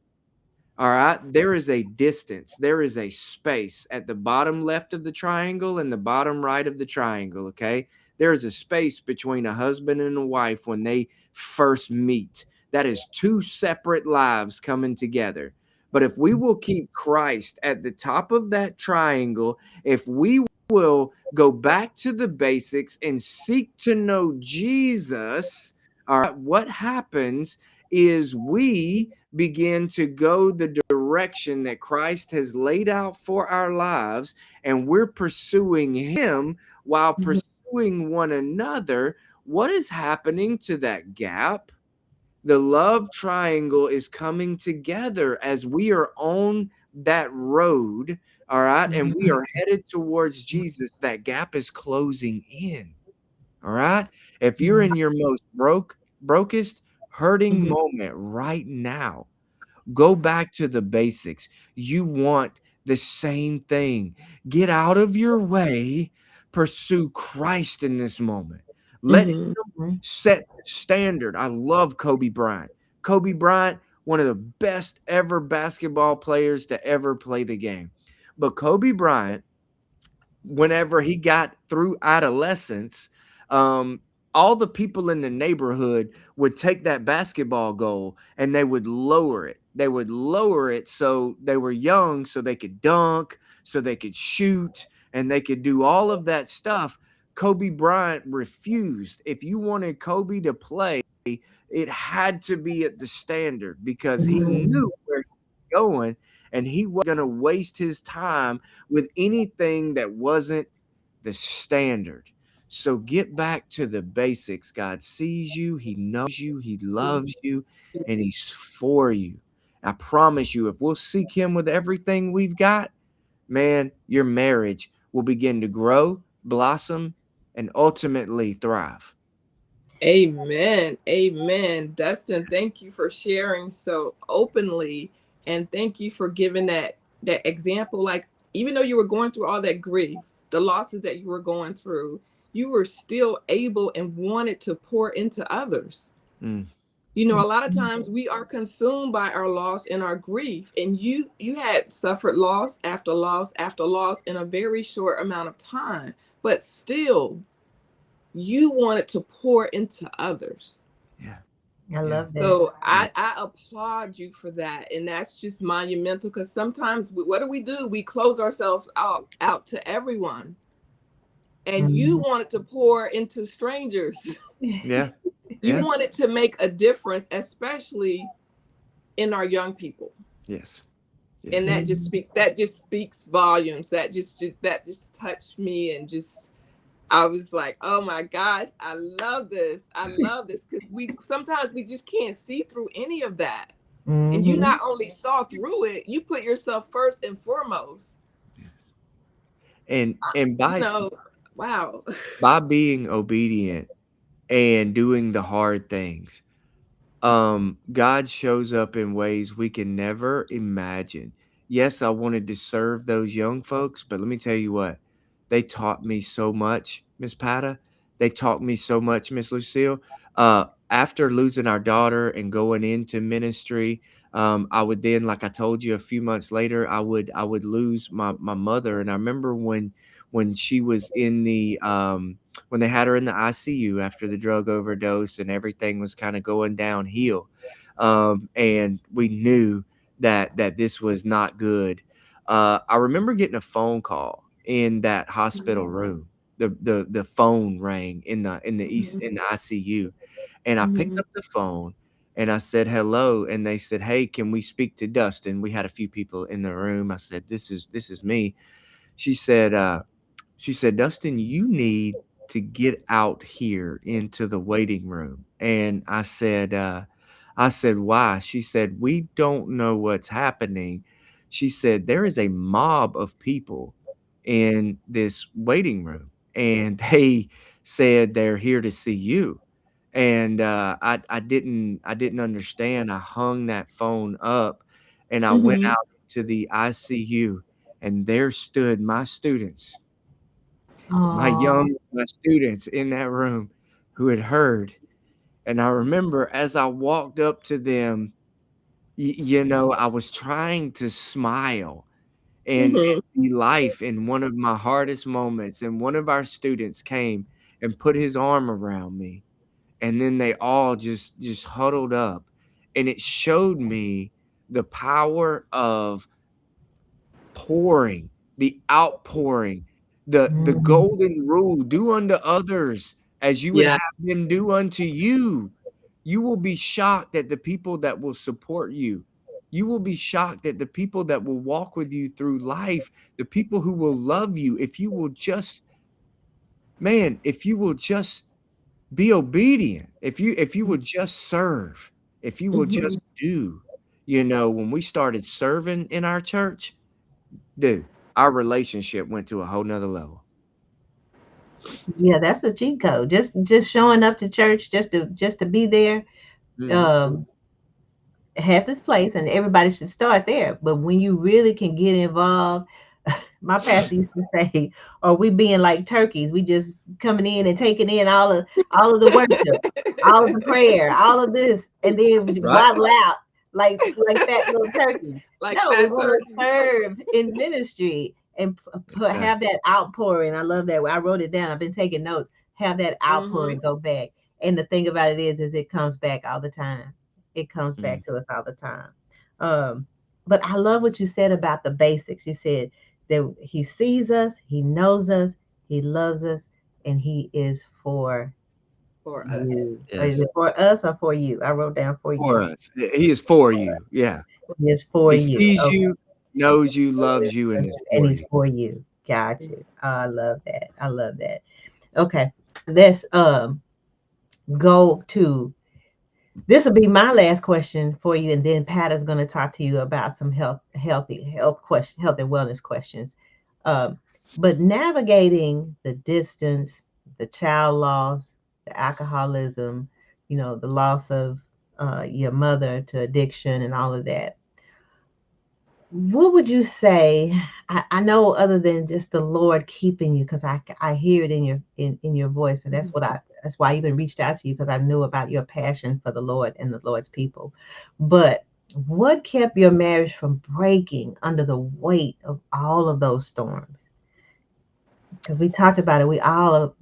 C: all right, there is a distance, there is a space at the bottom left of the triangle and the bottom right of the triangle. Okay. There is a space between a husband and a wife when they first meet. That is two separate lives coming together. But if we will keep Christ at the top of that triangle, if we will go back to the basics and seek to know Jesus, all right, what happens is we begin to go the direction that Christ has laid out for our lives, and we're pursuing Him while
A: Mhm.
C: pursuing one another. What is happening to that gap? The love triangle is coming together as we are on that road, all right, and we
A: Mhm.
C: are headed towards Jesus. That gap is closing in, all right. If you're
A: Mhm.
C: in your most brokest, hurting
B: Mhm.
C: moment right now, go back to the basics. You want the same thing. Get out of your way. Pursue Christ in this moment. Let him
B: Mhm.
A: Mhm.
C: set the standard. I love Kobe Bryant. Kobe Bryant, one of the best ever basketball players to ever play the game. But Kobe Bryant, whenever he got through adolescence, um, all the people in the neighborhood would take that basketball goal and they would lower it. They would lower it so they were young, so they could dunk, so they could shoot, and they could do all of that stuff. Kobe Bryant refused. If you wanted Kobe to play, it had to be at the standard because he
A: Mhm.
C: knew where he was going, and he wasn't going to waste his time with anything that wasn't the standard. So get back to the basics. God sees you, He knows you, He loves you, and He's for you. I promise you, if we'll seek Him with everything we've got, man, your marriage will begin to grow, blossom, and ultimately thrive.
B: Amen. Amen. Dustin, thank you for sharing so openly, and thank you for giving that example. Like, even though you were going through all that grief, the losses that you were going through, you were still able and wanted to pour into others.
C: Mm,
B: A lot of times we are consumed by our loss and our grief, and you had suffered loss after loss after loss in a very short amount of time, but still you wanted to pour into others.
C: yeah,
A: I
C: yeah,
A: love that.
B: So
C: yeah,
B: I applaud you for that, and that's just monumental. Because sometimes what do? We close ourselves out to everyone, and you
A: Mhm.
B: wanted to pour into strangers.
C: yeah,
B: You
C: yeah,
B: wanted to make a difference, especially in our young people,
C: yes,
B: and
C: yes,
B: that just speaks volumes. That just touched me, and just I was like, oh my gosh, I love this. I love this, because we sometimes we just can't see through any of that. And you
A: Mhm.
B: not only saw through it, you put yourself first and foremost.
C: yes. And
B: You know, wow.
C: by being obedient and doing the hard things, God shows up in ways we can never imagine. Yes, I wanted to serve those young folks, but let me tell you what, they taught me so much, Miss Pata. They taught me so much, Miss Lucille. After losing our daughter and going into ministry, I would then, like I told you, a few months later, I would lose my mother. And I remember when she was in the when they had her in the ICU after the drug overdose and everything was kind of going downhill. And we knew that this was not good. I remember getting a phone call in that hospital room. The phone rang in the ICU, and I picked
B: Mhm.
C: up the phone and I said hello, and they said, "Hey, can we speak to Dustin?" We had a few people in the room. I said, "This is me." She said, Dustin, you need to get out here into the waiting room. And I said, why? She said, we don't know what's happening. She said, there is a mob of people in this waiting room, and they said they're here to see you. and I didn't understand. I hung that phone up, and I went
B: Mm-hmm.
C: out to the ICU, and there stood
A: Oh.
C: my students in that room who had heard. And I remember as I walked up to them, I was trying to smile and
B: Mm-hmm.
C: be life in one of my hardest moments, and one of our students came and put his arm around me, and then they all just huddled up, and it showed me the power of pouring, the outpouring, the
A: Mm.
C: golden rule, do unto others as you would
B: Yeah.
C: have them do unto you. You will be shocked at the people that will support you. You will be shocked at the people that will walk with you through life, the people who will love you if you will just, man, if you will just be obedient, if you will just serve, if you will
B: Mm-hmm.
C: just do. When we started serving in our church, dude, our relationship went to a whole nother level.
A: Yeah, that's a cheat code. Just showing up to church just to be there.
C: Mhm.
A: Um, has its place, and everybody should start there. But when you really can get involved, my pastor used to say, "Are we being like turkeys? We just coming in and taking in all of the worship, all of the prayer, all of this, and then we
C: Right?
A: waddle out like fat little turkeys."
B: Like
A: No, we
B: fat
A: want to
B: turkeys.
A: serve in ministry and have
C: Exactly.
A: that outpouring. I love that. I wrote it down. I've been taking notes. Have that
B: Mm-hmm.
A: outpouring go back. And the thing about it is it comes back all the time. It comes
C: Mm.
A: back to us all the time. Um, but I love what you said about the basics. You said that he sees us, he knows us, he loves us, and he is for
B: For us.
A: you. Is
C: Yes.
A: it for us or for you? I wrote down for
C: For
A: you.
C: us. He is for you. Yeah.
A: He is for
C: He
A: you.
C: sees
A: Okay.
C: you, knows you, loves you, and is
A: And
C: for
A: he's
C: you.
A: for you. Got you. Oh, I love that. I love that. Okay. Let's go to this will be my last question for you, and then Pat is going to talk to you about some health and wellness questions. Um, but navigating the distance, the child loss, the alcoholism, the loss of your mother to addiction, and all of that. What would you say? I know other than just the Lord keeping you, because I hear it in your voice, and that's why I even reached out to you because I knew about your passion for the Lord and the Lord's people. But what kept your marriage from breaking under the weight of all of those storms? Because we talked about it, we all,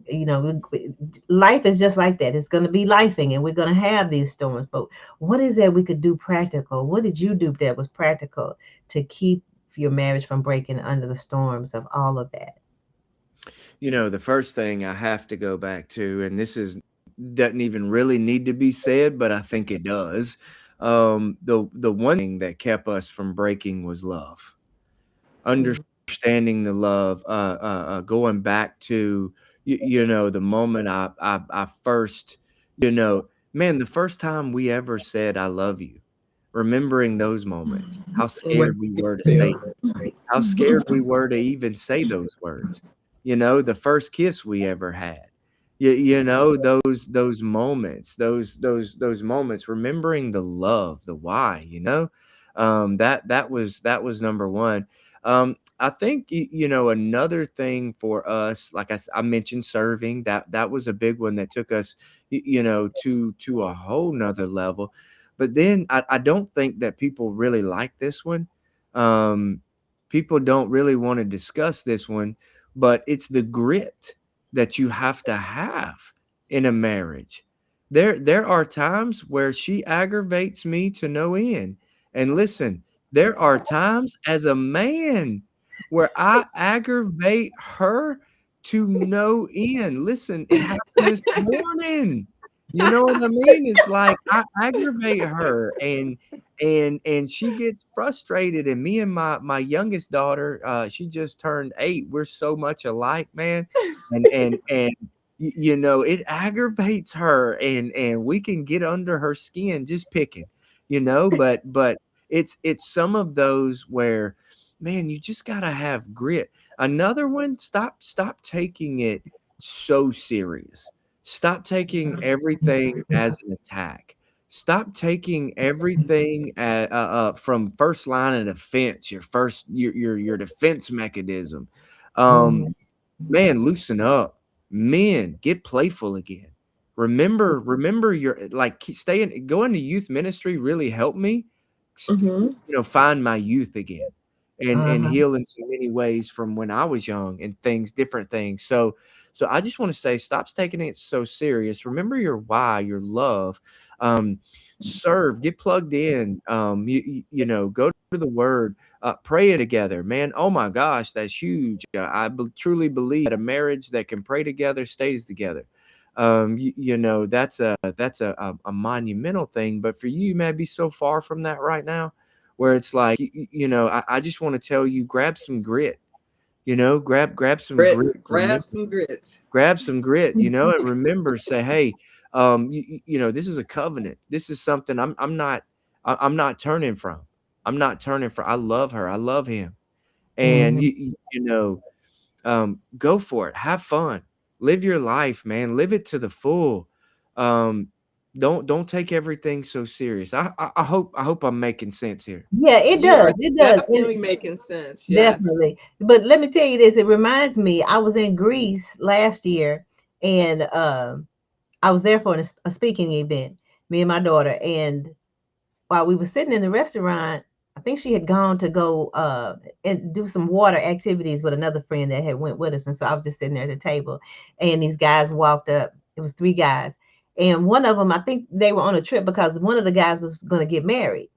A: life is just like that. It's going to be lifing, and we're going to have these storms. But what is that we could do practical? What did you do that was practical to keep your marriage from breaking under the storms of all of that?
C: The first thing I have to go back to, and this is doesn't even really need to be said, but I think it does. The one thing that kept us from breaking was love.
B: Mm-hmm.
C: Understanding the love, going back to the moment I first, man, the first time we ever said I love you, remembering those moments, how
B: What
C: scared we
B: did
C: were to
B: you
C: say,
B: do?
C: how scared we were to even say those words. The first kiss we ever had. Those moments, those moments, remembering the love, the why, that was number one. I think another thing for us, like I mentioned, serving, that was a big one that took us to a whole nother level. But then I don't think that people really like this one. Um, People don't really want to discuss this one, but it's the grit that you have to have in a marriage. There are times where she aggravates me to no end. And listen, there are times as a man where I aggravate her to no end. Listen, it happened this morning. You know what I mean? It's like I aggravate her, and she gets frustrated, and me and my youngest daughter, she just turned 8. We're so much alike, man. And it aggravates her, and we can get under her skin just picking, but it's some of those where, man, you just gotta have grit. Another one, stop taking it so serious. Stop taking everything as an attack. Stop taking everything from first line of defense, your defense mechanism. Um,
A: Mhm.
C: Man, loosen up. Men, get playful again. Remember your like staying going to youth ministry really helped me,
B: Mm-hmm.
C: find my youth again and
A: Uh-huh.
C: heal in so many ways from when I was young and different things. So I just want to say, stop taking it so serious. Remember your why, your love. Um, Serve, get plugged in. Go to the Word, pray together, man. Oh my gosh, that's huge. Truly believe that a marriage that can pray together stays together. That's a monumental thing. But for you may be so far from that right now, where it's like, I just want to tell you, grab some grit. Grab some
B: Grit.
C: grit.
B: Grab some grit.
C: Grab some grit, and remember, say, hey, this is a covenant. This is something I'm not turning from. I'm not turning from. I love her. I love him. And
A: Mhm.
C: go for it. Have fun. Live your life, man. Live it to the full. Um, don't take everything so serious. I hope I'm making sense here.
A: Yeah, it
B: You
A: does.
B: are
A: It does.
B: definitely making sense. Yes.
A: Definitely. But let me tell you this, it reminds me, I was in Greece last year, and I was there for a speaking event, me and my daughter. And while we were sitting in the restaurant, I think she had gone to go and do some water activities with another friend that had went with us. And so I was just sitting there at the table, and these guys walked up. It was three guys. And one of them, I think they were on a trip because one of the guys was going to get married.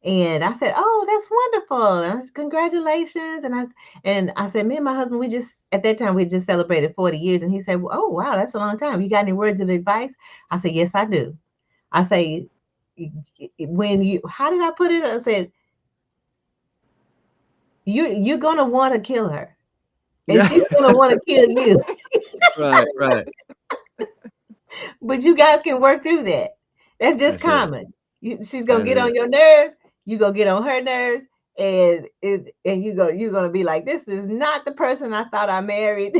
A: And I said, "Oh, that's wonderful! Congratulations!" And I said, "Me and my husband, we just at that time we just celebrated 40 years." And he said, "Oh, wow, that's a long time. You got any words of advice?" I said, "Yes, I do." I say, "When you, how did I put it?" I said, "You're gonna want to kill her, and
C: Yeah.
A: she's gonna want to kill you,
C: Right. Right.
A: but you guys can work through that. That's just
C: That's it.
A: common. She's gonna
C: That
A: get
C: is.
A: on your nerves. You gonna get on her nerves." And you're gonna be like, this is not the person I thought I married.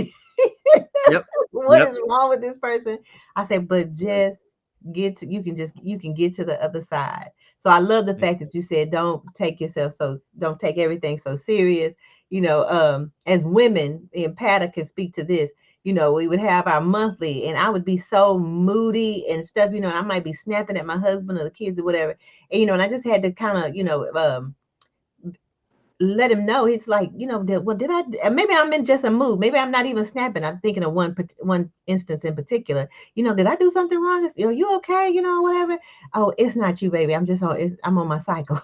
C: Yep.
A: What
C: Yep.
A: is wrong with this person? I said, but just you can get to the other side. So I love the
C: Yeah.
A: fact that you said don't take everything so serious. As women, and Pata can speak to this, we would have our monthly, and I would be so moody and stuff, and I might be snapping at my husband or the kids or whatever. And I just had to kind of, let him know. He's like, did I? Maybe I'm in just a mood. Maybe I'm not even snapping. I'm thinking of one instance in particular. Did I do something wrong? Are you okay? Whatever. Oh, it's not you, baby. I'm on my cycle.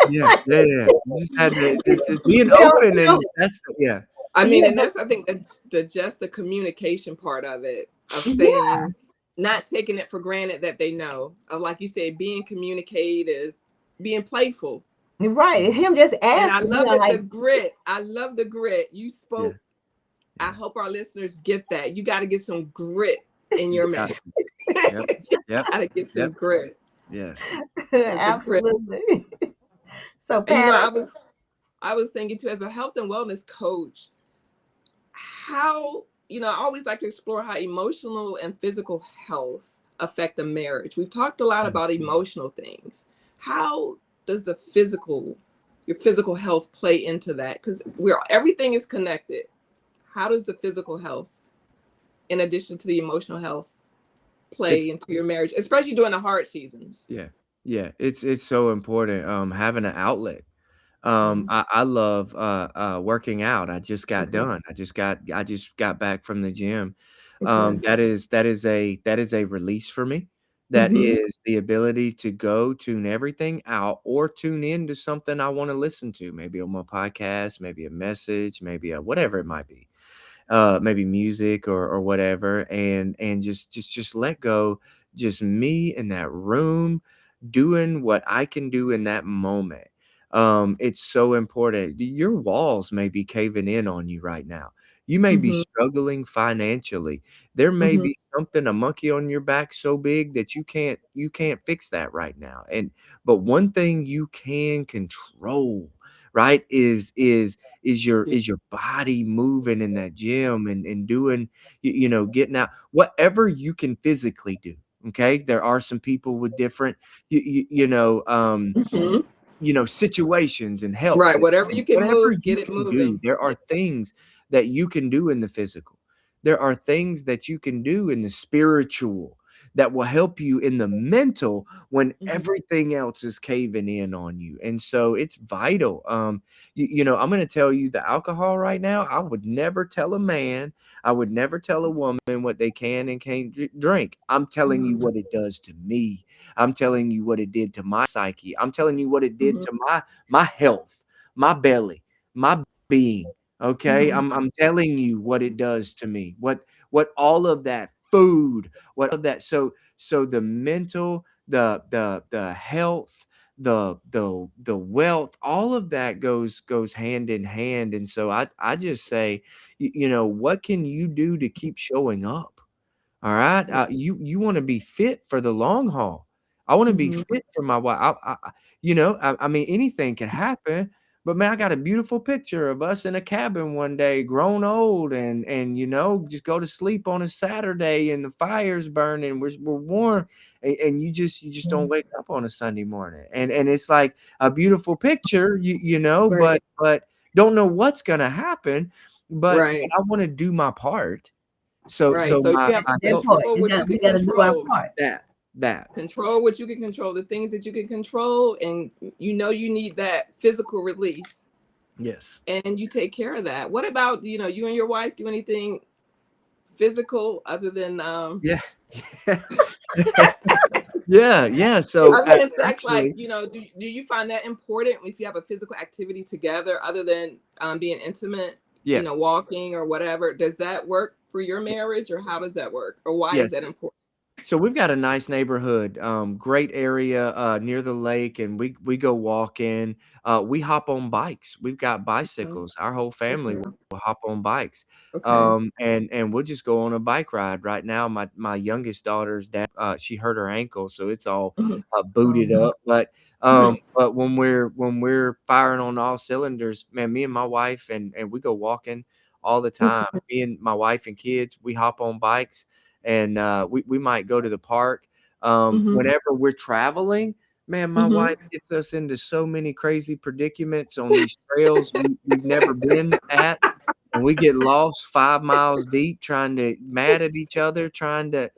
C: Yeah. Yeah. Yeah. You just had to being
A: you know,
C: open,
A: you know,
C: and that's yeah.
B: I mean,
A: yeah,
B: and
A: but
B: that's, I think, the just the communication part of it, of
A: yeah,
B: saying, not taking it for granted that they know, of, like you said, being communicative, being playful.
A: you're right.
C: Mhm.
A: Him just
B: And I
A: asking,
B: love it, the
A: like,
B: grit. I love the grit. You
C: Yeah.
B: spoke. I
C: Yeah.
B: hope our listeners get that. You got to get some grit in
C: You
B: your
C: got
B: marriage.
C: yep.
B: You
C: Yep.
B: got to get some
C: Yep.
B: grit.
C: Yes.
B: Because the grit.
A: absolutely. So,
B: And
A: Pat,
B: I was thinking too, as a health and wellness coach, how, I always like to explore how emotional and physical health affect a marriage. We've talked a lot about emotional things. How does your physical health play into that? Because everything is connected. How does the physical health, in addition to the emotional health, play
C: It's
B: into your marriage, especially during the hard seasons?
C: yeah. Yeah. It's so important. Having an outlet.
A: mhm,
C: I love working out. I just got
B: Okay.
C: done. I just got back from the gym.
B: Okay.
C: That is a release for me. That
B: Mm-hmm.
C: is the ability to go tune everything out or tune into something I want to listen to, maybe on my podcast, maybe a message, maybe a whatever it might be. Maybe music or whatever, and just let go, just me in that room doing what I can do in that moment. It's so important. Your walls may be caving in on you right now. You may be
B: Mm-hmm.
C: struggling financially. There may
B: Mm-hmm.
C: be something, a monkey on your back so big that you can't fix that right now. But one thing you can control right? Is your body moving in that gym and doing, getting out, whatever you can physically do. Okay, there are some people with different, you, you, you know, um,
B: Mhm.
C: situations and health.
B: Right. Whatever you can
C: Whatever
B: move,
C: you
B: get it
C: can do,
B: moving.
C: there
B: Yeah.
C: are things that you can do in the physical. There are things that you can do in the spiritual that will help you in the mental when
B: Mhm.
C: everything else is caving in on you. And so it's vital. I'm going to tell you, the alcohol right now, I would never tell a man, I would never tell a woman what they can and can't drink. I'm telling you
B: Mhm.
C: what it does to me. I'm telling you what it did to my psyche. I'm telling you what it did
B: Mhm.
C: to my health, my belly, my being. Okay,
B: Mhm.
C: I'm telling you what it does to me. What all of that food, what of that. So the mental, the health, the wealth, all of that goes hand in hand. And so I just say, what can you do to keep showing up? All right. You want to be fit for the long haul. I want to be
B: Mhm.
C: fit for my wife. I mean, anything can happen. But man, I got a beautiful picture of us in a cabin one day, grown old, and just go to sleep on a Saturday, and the fire's burning. We're warm, and you just don't wake up on a Sunday morning, and it's like a beautiful picture,
B: Right.
C: but don't know what's gonna happen. But
B: Right.
C: I want to do my part. So
B: Right.
C: so
B: So
C: my
B: you have
C: my
B: to
A: That
C: health,
A: part.
B: control what you
A: We
B: can
A: got to do our
B: control.
A: part.
C: that.
B: Control what you can control, the things that you can control, and you need that physical release,
C: Yes.
B: and you take care of that. What about, you and your wife do anything physical other than
C: Yeah. Yeah. Yeah, yeah. So,
B: other than sex? Like,
C: actually,
B: do you find that important if you have a physical activity together other than being intimate,
C: yeah.
B: walking or whatever? Does that work for your marriage, or how does that work, or why is
C: Yes.
B: that important?
C: So we've got a nice neighborhood, great area near the lake, and we go walking. We hop on bikes. We've got
B: Okay.
C: bicycles. Our whole family
B: Okay.
C: will hop on bikes,
B: Okay.
C: and we'll just go on a bike ride. Right now, my youngest daughter's dad, she hurt her ankle, so it's all
B: Mhm. Oh
C: booted
B: no.
C: up. But
B: Right.
C: but when we're firing on all cylinders, man, me and my wife and we go walking all the time.
B: Okay.
C: Me and my wife and kids, we hop on bikes, and we might go to the park.
B: Hmm.
C: Whenever we're traveling, man, my
B: Hmm.
C: wife gets us into so many crazy predicaments on these trails we've never been at, and we get lost 5 miles deep trying to mad at each other, trying to.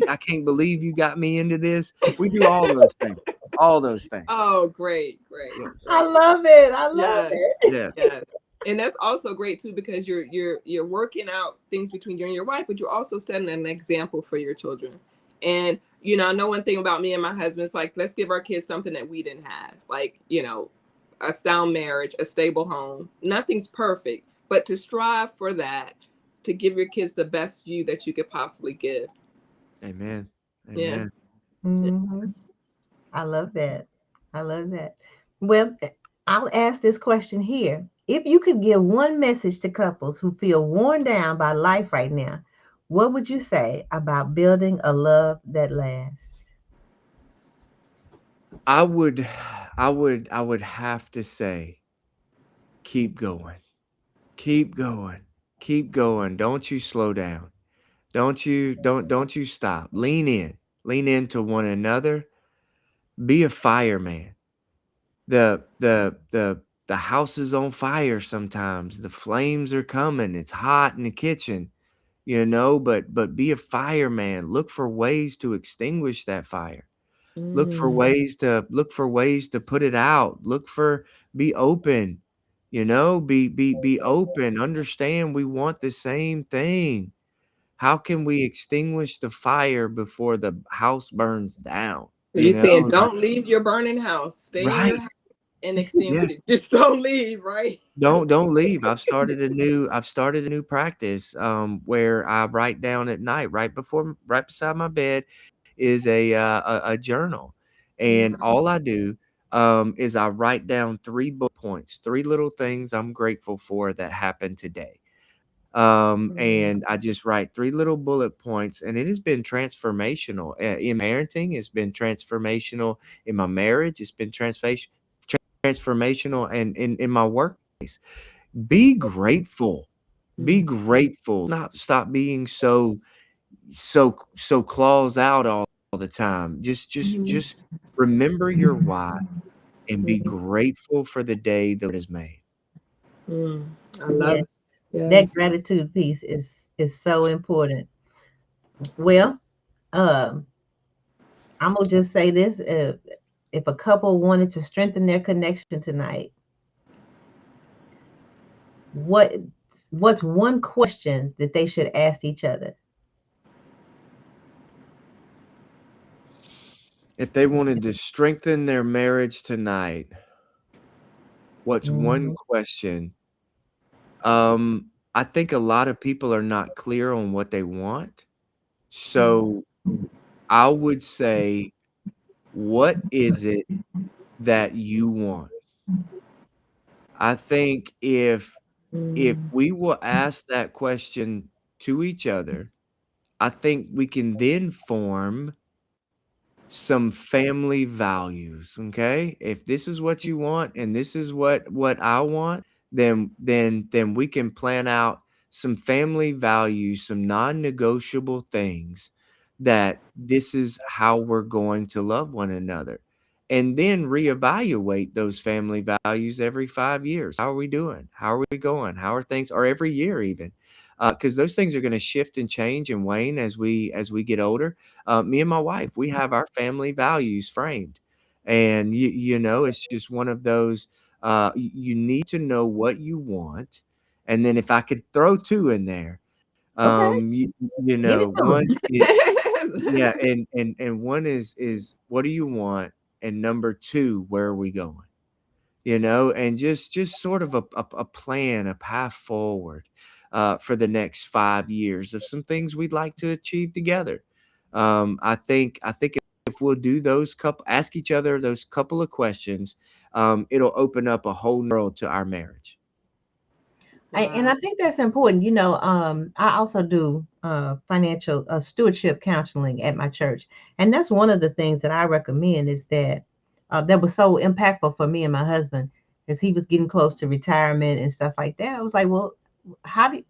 C: I can't believe you got me into this. We do all those things, all those things.
B: Oh, great, great,
C: Yes,
A: I
B: great.
A: love it. I love
B: Yes,
A: it.
C: yes,
B: yes. And that's also great too, because you're working out things between you and your wife, but you're also setting an example for your children. And I know one thing about me and my husband is like, let's give our kids something that we didn't have, like a sound marriage, a stable home. Nothing's perfect, but to strive for that, to give your kids the best you that you could possibly give.
C: amen,
B: Yeah.
C: amen.
A: Hmm. I love that. I love that. Well, I'll ask this question here. If you could give one message to couples who feel worn down by life right now, what would you say about building a love that lasts?
C: I would, I would have to say, keep going. Keep going. Keep going. Don't you slow down. Don't you stop. Lean in. Lean into one another. Be a fireman. The house is on fire sometimes. The flames are coming. It's hot in the kitchen, but be a fireman. Look for ways to extinguish that fire.
B: Mm.
C: Look for ways to put it out. Be open, be open. Understand we want the same thing. How can we extinguish the fire before the house burns down?
B: So you're saying
C: Like,
B: don't leave your burning house. Stay in your
C: right.
B: house and extinguish
C: Yes.
B: it. Just don't leave, right?
C: Don't leave. I've started a new practice where I write down at night, right beside my bed is a journal. And
B: Mhm.
C: all I do is I write down 3 bullet points, 3 little things I'm grateful for that happened today. And I just write 3 little bullet points, and it has been transformational in parenting. It's been transformational in my marriage. It's been transformation. transformational and in my workplace. Be grateful. Be grateful. Not stop being so claws out all the time. Just remember your why and be grateful for the day the Lord has made.
B: Mm, I love
A: Yes,
B: it.
A: that
B: Yes.
A: gratitude piece is so important. Well, um, I'm gonna just say this: if a couple wanted to strengthen their connection tonight, what what's one question that they should ask each other?
C: If they wanted to strengthen their marriage tonight, what's one
A: Mhm.
C: question? I think a lot of people are not clear on what they want. So I would say, what is it that you want? I think if
B: Mm,
C: we will ask that question to each other, I think we can then form some family values, okay? If this is what you want and this is what I want, then we can plan out some family values, some non-negotiable things that this is how we're going to love one another. And then reevaluate those family values every 5 years. How are we doing? How are we going? How are things or every year even? Because those things are going to shift and change and wane as we get older. Me and my wife, we have our family values framed. And it's just one of those you need to know what you want. And then if I could throw two in there,
A: Okay, give it to
C: one
A: us.
C: is yeah, and one is what do you want? And number two, where are we going? And just sort of a plan, a path forward for the next 5 years of some things we'd like to achieve together. I think if we'll do those couple, ask each other those couple of questions, it'll open up a whole new world to our marriage.
A: And
B: wow.
A: I think that's important. I also do financial stewardship counseling at my church, and that's one of the things that I recommend is that was so impactful for me and my husband as he was getting close to retirement and stuff like that. I was like, well,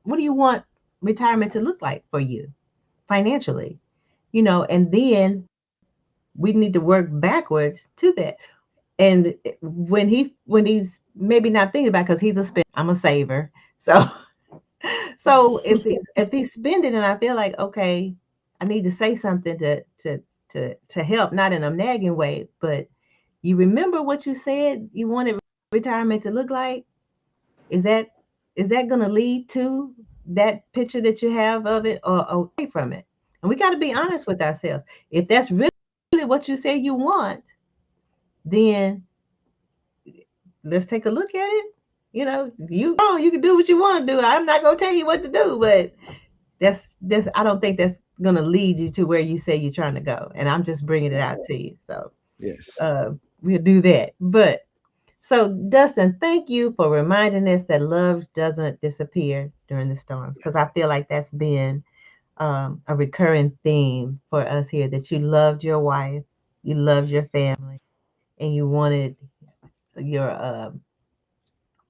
A: what do you want retirement to look like for you financially? And then we need to work backwards to that. And when he's maybe not thinking about because he's a spender, I'm a saver. So so if he's spending and I feel like, okay, I need to say something to help, not in a nagging way, but you remember what you said you wanted retirement to look like? Is that is that going to lead to that picture that you have of it or away from it? And we got to be honest with ourselves. If that's really what you say you want, then let's take a look at it. You can do what you want to do. I'm not gonna tell you what to do, but that's I don't think that's gonna lead you to where you say you're trying to go. And I'm just bringing it out to you. So
C: Yes.
A: uh, we'll do that. But so Dustin, thank you for reminding us that love doesn't disappear during the storms, because I feel like that's been a recurring theme for us here. That you loved your wife, you loved your family, and you wanted your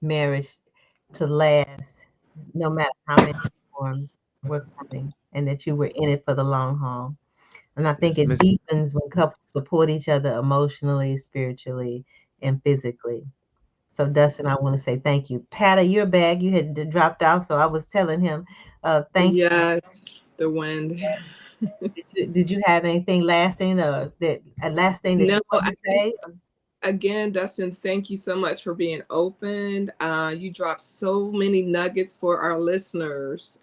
A: marriage to last no matter how many storms were coming, and that you were in it for the long haul. And I think
C: Yes,
A: it
C: Miss.
A: deepens when couples support each other emotionally, spiritually, and physically. So, Dustin, I want to say thank you. Patty, your bag, you had dropped off, so I was telling him, thank you.
B: Yes, the wind.
A: Did you have anything lasting, that a last thing that
B: No,
A: you
B: I
A: wanted to say?
B: just again, Dustin, thank you so much for being open. You dropped so many nuggets for our listeners.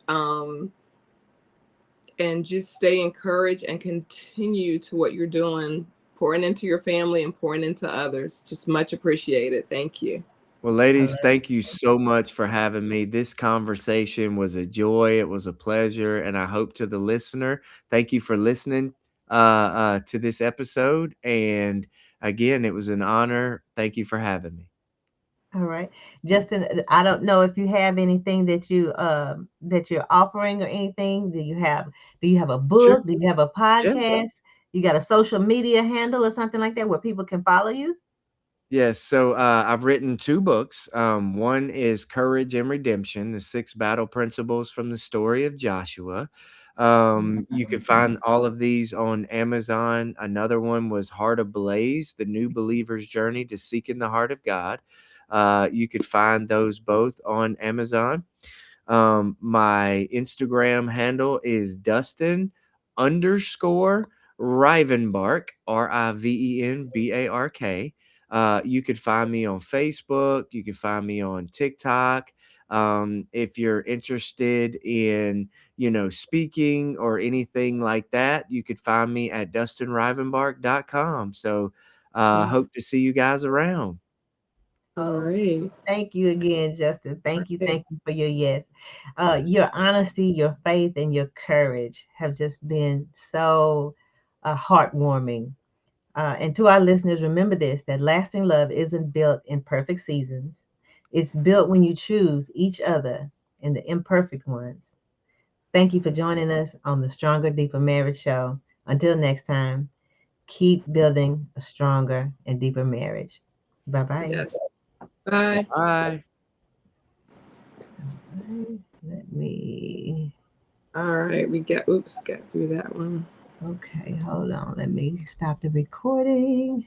B: And just stay encouraged and continue to what you're doing, pouring into your family and pouring into others. Just much appreciated. Thank you.
C: Well,
A: I
C: ladies,
A: love
C: thank you so much for having me. This conversation was a joy. It was a pleasure. And I hope to the listener, thank you for listening to this episode. And again, it was an honor. Thank you for having me.
A: All right. Justin, I don't know if you have anything that you're offering or anything. Do you have a
C: Sure.
A: book? Do you have a
C: Yeah.
A: podcast? You got a social media handle or something like that where people can follow you?
C: Yes. So I've written two books. One is Courage and Redemption, the 6 battle principles from the story of Joshua. You could find all of these on Amazon. Another one was Heart Ablaze, the new believer's journey to seeking the heart of God. You could find those both on Amazon. My Instagram handle is Dustin underscore Rivenbark, Rivenbark. You could find me on Facebook. You can find me on TikTok. If you're interested in, speaking or anything like that, you could find me at dustinrivenbark.com. So, hope to see you guys around.
B: All right.
A: Thank you again, Justin.
B: Right.
A: Thank you for your yes.
B: Yes.
A: Your honesty, your faith, and your courage have just been so heartwarming. And to our listeners, remember this, that lasting love isn't built in perfect seasons. It's built when you choose each other in the imperfect ones. Thank you for joining us on the Stronger, Deeper Marriage Show. Until next time, keep building a stronger and deeper marriage. Bye bye.
B: Yes. Bye.
C: Bye.
A: Let me,
B: All right. Got through that one.
A: okay, hold on. Let me stop the recording.